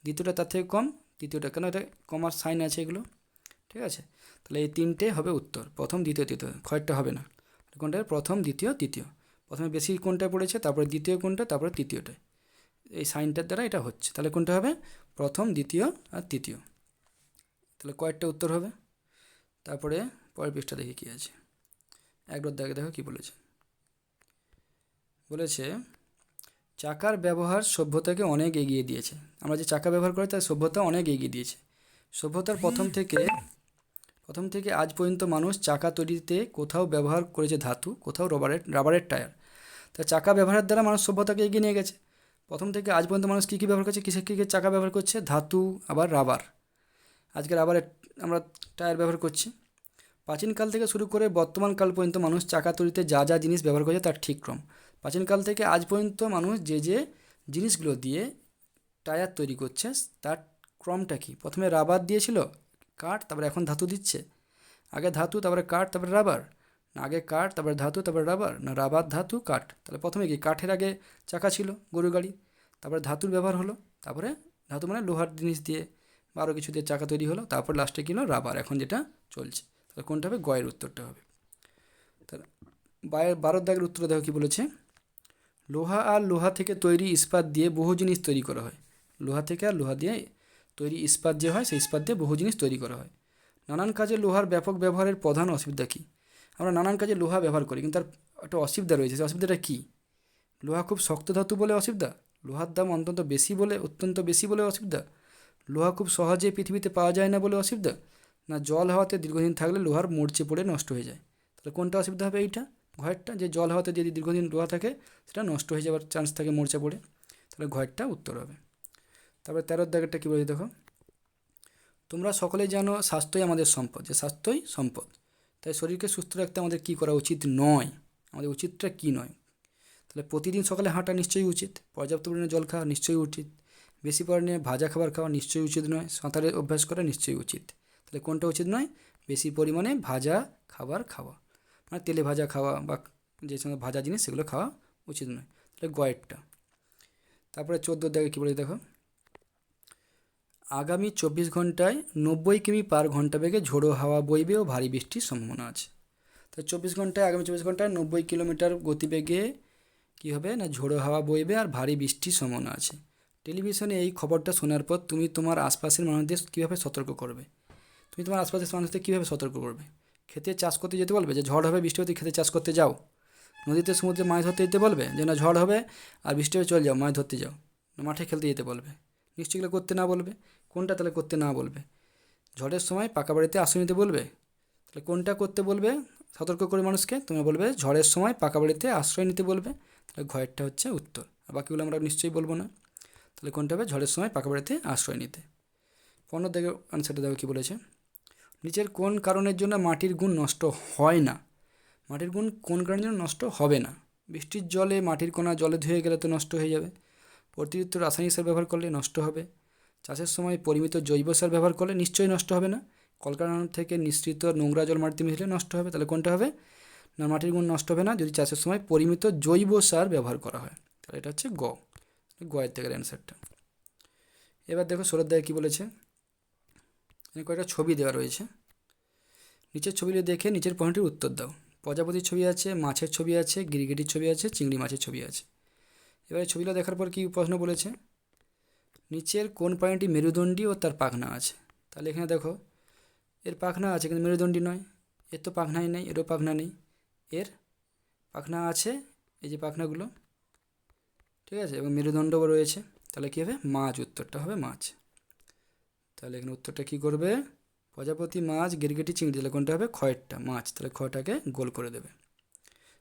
দ্বিতীয়টা তার থেকে কম, তৃতীয়টা, কেন এটা কমার সাইন আছে এগুলো, ঠিক আছে? তাহলে এই 3টে হবে উত্তর, প্রথম দ্বিতীয় তৃতীয়। ক্ষয়টা হবে না। কোনটা? প্রথম দ্বিতীয় তৃতীয়। প্রথমে বেশি কোনটায় পড়েছে, তারপরে দ্বিতীয় কোনটা, তারপরে তৃতীয়টায়। এই সাইনটার দ্বারা এটা হচ্ছে। তাহলে কোনটা হবে? প্রথম দ্বিতীয় আর তৃতীয়। তাহলে কয়েকটা উত্তর হবে। তারপরে পরের পৃষ্ঠা দেখি কী আছে। 11 দাগে দেখো কী বলেছে। বলেছে চাকার ব্যবহার সভ্যতাকে অনেক এগিয়ে দিয়েছে। আমরা যে চাকা ব্যবহার করি তার সভ্যতা অনেক এগিয়ে দিয়েছে। সভ্যতার প্রথম থেকে আজ পর্যন্ত মানুষ চাকা তৈরিতে কোথাও ব্যবহার করেছে ধাতু, কোথাও রাবারের টায়ার। তা চাকা ব্যবহারের দ্বারা মানুষ সভ্যতাকে এগিয়ে নিয়ে গেছে। প্রথম থেকে আজ পর্যন্ত মানুষ কী কী ব্যবহার করছে? কিসের কী চাকা ব্যবহার করছে? ধাতু, আবার রাবার। আজকে রাবারের আমরা টায়ার ব্যবহার করছি। প্রাচীনকাল থেকে শুরু করে বর্তমান কাল পর্যন্ত মানুষ চাকা তৈরিতে যা যা জিনিস ব্যবহার করেছে তার ঠিক ক্রম। প্রাচীনকাল থেকে আজ পর্যন্ত মানুষ যে যে জিনিসগুলো দিয়ে টায়ার তৈরি করছে তার ক্রমটা কী? প্রথমে রাবার দিয়েছিল, কাঠ, তারপরে এখন ধাতু দিচ্ছে। আগে ধাতু, তারপরে কাঠ, তারপরে রাবার, না আগে কাঠ তারপরে ধাতু তারপরে রাবার, না রাবার ধাতু কাঠ? তাহলে প্রথমে কি কাঠের আগে চাকা ছিল, গরু গাড়ি, তারপরে ধাতুর ব্যবহার হলো, তারপরে ধাতু মানে লোহার জিনিস দিয়ে বা আরও কিছু দিয়ে চাকা তৈরি হলো, তারপর লাস্টে কিলো রাবার, এখন যেটা চলছে। তাহলে কোনটা হবে? গয়ের উত্তরটা হবে। তাহলে 12 দাগের উত্তর দেখো কী বলেছে। লোহা আর লোহা থেকে তৈরি ইস্পাত দিয়ে বহু জিনিস তৈরি করা হয়। লোহা থেকে আর লোহা দিয়ে তৈরি ইস্পাত যে হয়, সেই ইস্পাত দিয়ে বহু জিনিস তৈরি করা হয়। নানান কাজে লোহার ব্যাপক ব্যবহারের প্রধান অসুবিধা কী? আমরা নানান কাজে লোহা ব্যবহার করি, কিন্তু তার একটা অসুবিধা রয়েছে। সেই অসুবিধাটা কী? লোহা খুব শক্ত ধাতু বলে অসুবিধা, লোহার দাম অত্যন্ত বেশি বলে অসুবিধা, লোহা খুব সহজে পৃথিবীতে পাওয়া যায় না বলে অসুবিধা, না জল হাওয়াতে দীর্ঘদিন থাকলে লোহার মরচে পড়ে নষ্ট হয়ে যায়? তাহলে কোনটা অসুবিধা হবে? এইটা ঘয়েরটা, যে জল হাওয়াতে যদি দীর্ঘদিন লোহা থাকে সেটা নষ্ট হয়ে যাওয়ার চান্স থাকে মরচে পড়ে। তাহলে ঘয়েরটা উত্তর হবে। তারপরে 13 দাগেরটা কী বলে দেখো। তোমরা সকলেই জানো স্বাস্থ্যই আমাদের সম্পদ, যে স্বাস্থ্যই সম্পদ। তাই শরীরকে সুস্থ রাখতে আমাদের কী করা উচিত নয়? আমাদের উচিতটা কী নয়? তাহলে প্রতিদিন সকালে হাঁটা নিশ্চয়ই উচিত, পর্যাপ্ত পরিমাণে জল খাওয়া নিশ্চয়ই উচিত, বেশি পরিমাণে ভাজা খাবার খাওয়া নিশ্চয়ই উচিত নয়, সাঁতারের অভ্যাস করা নিশ্চয়ই উচিত। তাহলে কোনটা উচিত নয়? বেশি পরিমাণে ভাজা খাবার খাওয়া। মানে তেলে ভাজা খাওয়া বা যে সমস্ত ভাজা জিনিস সেগুলো খাওয়া উচিত নয়। তাহলে গয়েরটা। তারপরে 14 দেখে কী বলে দেখো, আগামী 24 ঘন্টায় 90 কিমি/ঘন্টা বেগে ঝোড়ো হাওয়া বইবে ও ভারী বৃষ্টির সম্ভাবনা আছে। তো আগামী 24 ঘন্টায় 90 কিলোমিটার গতিবেগে কী হবে না, ঝোড়ো হাওয়া বইবে আর ভারী বৃষ্টির সম্ভাবনা আছে। টেলিভিশনে এই খবরটা শোনার পর তুমি তোমার আশপাশের মানুষদের কীভাবে সতর্ক করবে? তুমি তোমার আশপাশের মানুষদের কীভাবে সতর্ক করবে? খেতে চাষ করতে যেতে বলবে যে ঝড় হবে বৃষ্টি হতে, খেতে চাষ করতে যাও? নদীতে সমুদ্রে মাছ ধরতে যেতে বলবে যে না ঝড় হবে আর বৃষ্টি হবে চল যাও মাছ ধরতে যাও? মাঠে খেলতে যেতে বলবে? নিশ্চয়ই এগুলো করতে না বলবে। কোনটা তাহলে করতে না বলবে? ঝড়ের সময় পাকা বাড়িতে আশ্রয় নিতে বলবে? তাহলে কোনটা করতে বলবে সতর্ক করে মানুষকে? তুমি বলবে ঝড়ের সময় পাকা বাড়িতে আশ্রয় নিতে বলবে। তাহলে ঘয়েরটা হচ্ছে উত্তর, আর বাকিগুলো আমরা নিশ্চয়ই বলবো না। তাহলে কোনটা হবে? ঝড়ের সময় পাকা বাড়িতে আশ্রয় নিতে। 15 দেখে আনসারটা দেখো কী বলেছে, নিচের কোন কারণের জন্য মাটির গুণ নষ্ট হয় না? মাটির গুণ কোন কারণের জন্য নষ্ট হবে না? বৃষ্টির জলে মাটির কণা জলে ধুয়ে গেলে তো নষ্ট হয়ে যাবে। অতিরিক্ত রাসায়নিক সার ব্যবহার করলে নষ্ট হবে। চাষের সময় পরিমিত জৈব সার ব্যবহার করলে নিশ্চয়ই নষ্ট হবে না। কলকারখানা থেকে নিঃসৃত নোংরা জল মাটিতে মিশলে নষ্ট হবে। তাহলে কোনটা হবে না, মাটির গুণ নষ্ট হবে না যদি চাষের সময় পরিমিত জৈব সার ব্যবহার করা হয়। তাহলে এটা হচ্ছে গয়ের থেকে অ্যান্সারটা। এবার দেখো 16 দাগে কী বলেছে, এখানে কয়েকটা ছবি দেওয়া রয়েছে। নিচের ছবিগুলো দেখে নিচের প্রশ্নটির উত্তর দাও। প্রজাপতির ছবি আছে, মাছের ছবি আছে, গিরগিটির ছবি আছে, চিংড়ি মাছের ছবি আছে। এবারে ছবিগুলো দেখার পর কী প্রশ্ন বলেছে, নিচের কোন প্রাণীটি মেরুদণ্ডী ও তার পাখনা আছে? তাহলে এখানে দেখো এর পাখনা আছে কিন্তু মেরুদণ্ডী নয়, এর তো পাখনাই নেই, এরও পাখনা নেই, এর পাখনা আছে, এই যে পাখনাগুলো, ঠিক আছে, এবং মেরুদণ্ডও রয়েছে। তাহলে কী হবে? মাছ, উত্তরটা হবে মাছ। তাহলে এখানে উত্তরটা কী করবে, প্রজাপতি, মাছ, গিরগিটি, চিংড়ি, তাহলে কোনটা হবে? খয়েরটা মাছ। তাহলে খটাকে গোল করে দেবে।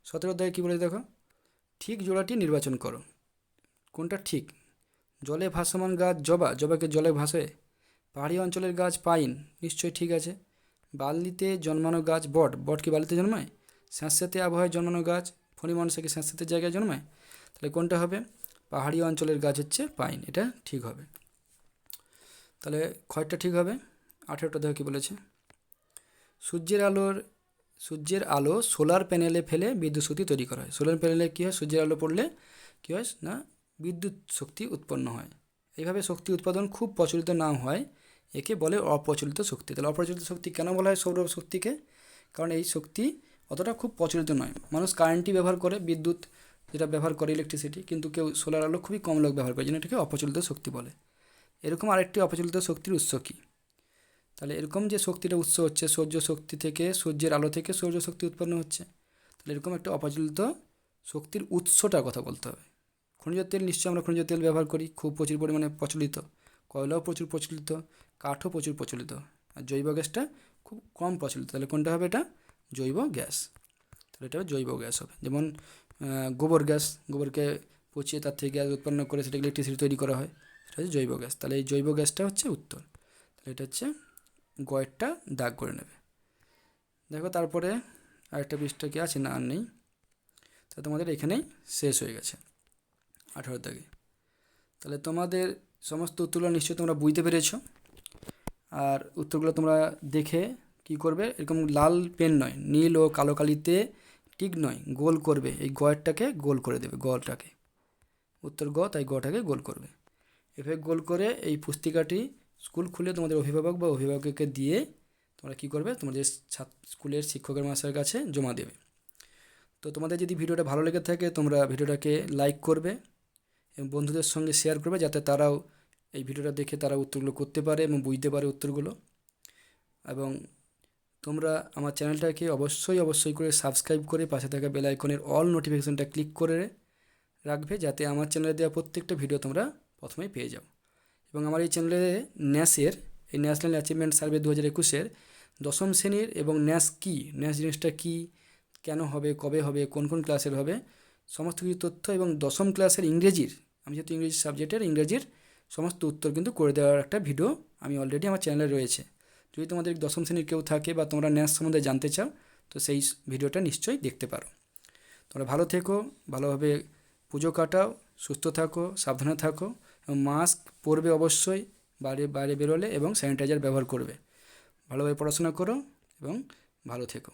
17 অধ্যায়ে কী বলে দেখো, ঠিক জোড়াটি নির্বাচন করো। কোনটা ঠিক? জলে ভাসমান গাছ জবা, জবাকে জলে ভাসে। পাহাড়ি অঞ্চলের গাছ পাইন, নিশ্চয়ই ঠিক আছে। বালিতে জন্মানো গাছ বট, বট কি বালিতে জন্মায়? স্যাঁতস্যাঁতে আবহাওয়ায় জন্মানো গাছ, ফণি মানুষে কি স্যাঁতস্যাঁতে জায়গায় জন্মায়? তাহলে কোনটা হবে? পাহাড়ি অঞ্চলের গাছ হচ্ছে পাইন, এটা ঠিক হবে। তাহলে খয়টা ঠিক হবে। 18টা দেখো কী বলেছে, সূর্যের আলো সোলার প্যানেলে ফেলে বিদ্যুৎ শক্তি তৈরি করা হয়। সোলার প্যানেলে কী হয়? সূর্যের আলো পড়লে কী হয় না, বিদ্যুৎ শক্তি উৎপন্ন হয়। এইভাবে শক্তি উৎপাদন খুব প্রচলিত না হয়, একে বলে অপ্রচলিত শক্তি। তাহলে অপ্রচলিত শক্তি কেন বলা হয় সৌর শক্তিকে? কারণ এই শক্তি অতটা খুব প্রচলিত নয়। মানুষ কারেন্টই ব্যবহার করে, বিদ্যুৎ যেটা ব্যবহার করে ইলেকট্রিসিটি, কিন্তু কেউ সোলার আলো খুবই কম লোক ব্যবহার করে, যেন এটাকে অপ্রচলিত শক্তি বলে। এরকম আরেকটি অপ্রচলিত শক্তির উৎস কী? তাহলে এরকম যে শক্তিটা উৎস হচ্ছে সূর্য শক্তি থেকে, সূর্যের আলো থেকে সৌর শক্তি উৎপন্ন হচ্ছে। তাহলে এরকম একটা অপ্রচলিত শক্তির উৎসটার কথা বলতে হবে। খনিজ তেল, নিশ্চয়ই আমরা খনিজ তেল ব্যবহার করি, খুব প্রচুর পরিমাণে প্রচলিত। কয়লাও প্রচুর প্রচলিত, কাঠও প্রচুর প্রচলিত। আর জৈব গ্যাসটা খুব কম প্রচলিত। তাহলে কোনটা হবে? এটা জৈব গ্যাস। তাহলে এটা জৈব গ্যাস হবে। যেমন গোবর গ্যাস, গোবরকে পচিয়ে তার থেকে গ্যাস উৎপন্ন করে সেটা ইলেকট্রিসিটি তৈরি করা হয়, সেটা হচ্ছে জৈব গ্যাস। তাহলে এই জৈব গ্যাসটা হচ্ছে উত্তর। তাহলে এটা হচ্ছে গয়েরটা দাগ করে নেবে। দেখো তারপরে আরেকটা পৃষ্ঠা কি আছে না, আর নেই। তা তোমাদের এখানেই শেষ হয়ে গেছে 18 দাগে। তাহলে তোমাদের সমস্ত উত্তরগুলো নিশ্চয়ই তোমরা বুঝতে পেরেছো। আর উত্তরগুলো তোমরা দেখে কি করবে, এরকম লাল পেন নয়, নীল ও কালো কালিতে টিক নয়, গোল করবে। এই গয়েরটাকে গোল করে দেবে, গটাকে, উত্তর গ, তাই গটাকে গোল করবে। এভাবে গোল করে এই পুস্তিকাটি স্কুল খুলে তোমাদের অভিভাবক বা অভিভাবককে দিয়ে তোমরা কী করবে, তোমাদের স্কুলের শিক্ষকের মাস্টারের কাছে জমা দেবে। তো তোমাদের যদি ভিডিওটা ভালো লেগে থাকে তোমরা ভিডিওটাকে লাইক করবে এবং বন্ধুদের সঙ্গে শেয়ার করবে, যাতে তারাও এই ভিডিওটা দেখে তারা উত্তরগুলো করতে পারে এবং বুঝতে পারে উত্তরগুলো। এবং তোমরা আমার চ্যানেলটাকে অবশ্যই করে সাবস্ক্রাইব করে পাশে থাকা বেল আইকনের অল নোটিফিকেশনটা ক্লিক করে রাখবে, যাতে আমার চ্যানেলে দেওয়া প্রত্যেকটা ভিডিও তোমরা প্রথমেই পেয়ে যাও। এবং আমার এই চ্যানেলে ন্যাসের, এই ন্যাশনাল অ্যাচিভমেন্ট সার্ভে 2021-এর 10ম শ্রেণীর এবং ন্যাস কী, ন্যাস জিনিসটা কী, কেন হবে, কবে হবে, কোন কোন ক্লাসের হবে, সমস্ত কিছু তথ্য, এবং 10ম ক্লাসের ইংরেজির, আমি যেহেতু ইংরেজি সাবজেক্টের, ইংরেজির সমস্ত উত্তর কিন্তু করে দেওয়ার একটা ভিডিও আমি অলরেডি আমার চ্যানেলে রয়েছে। যদি তোমাদের 10ম শ্রেণীর কেউ থাকে বা তোমরা ন্যাস সম্বন্ধে জানতে চাও, তো সেই ভিডিওটা নিশ্চয়ই দেখতে পারো। তোমরা ভালো থেকো, ভালোভাবে পুজো কাটাও, সুস্থ থাকো, সাবধানে থাকো, এবং মাস্ক পরবে অবশ্যই বাইরে বেরোলে, এবং স্যানিটাইজার ব্যবহার করবে। ভালোভাবে পড়াশোনা করো এবং ভালো থেকো।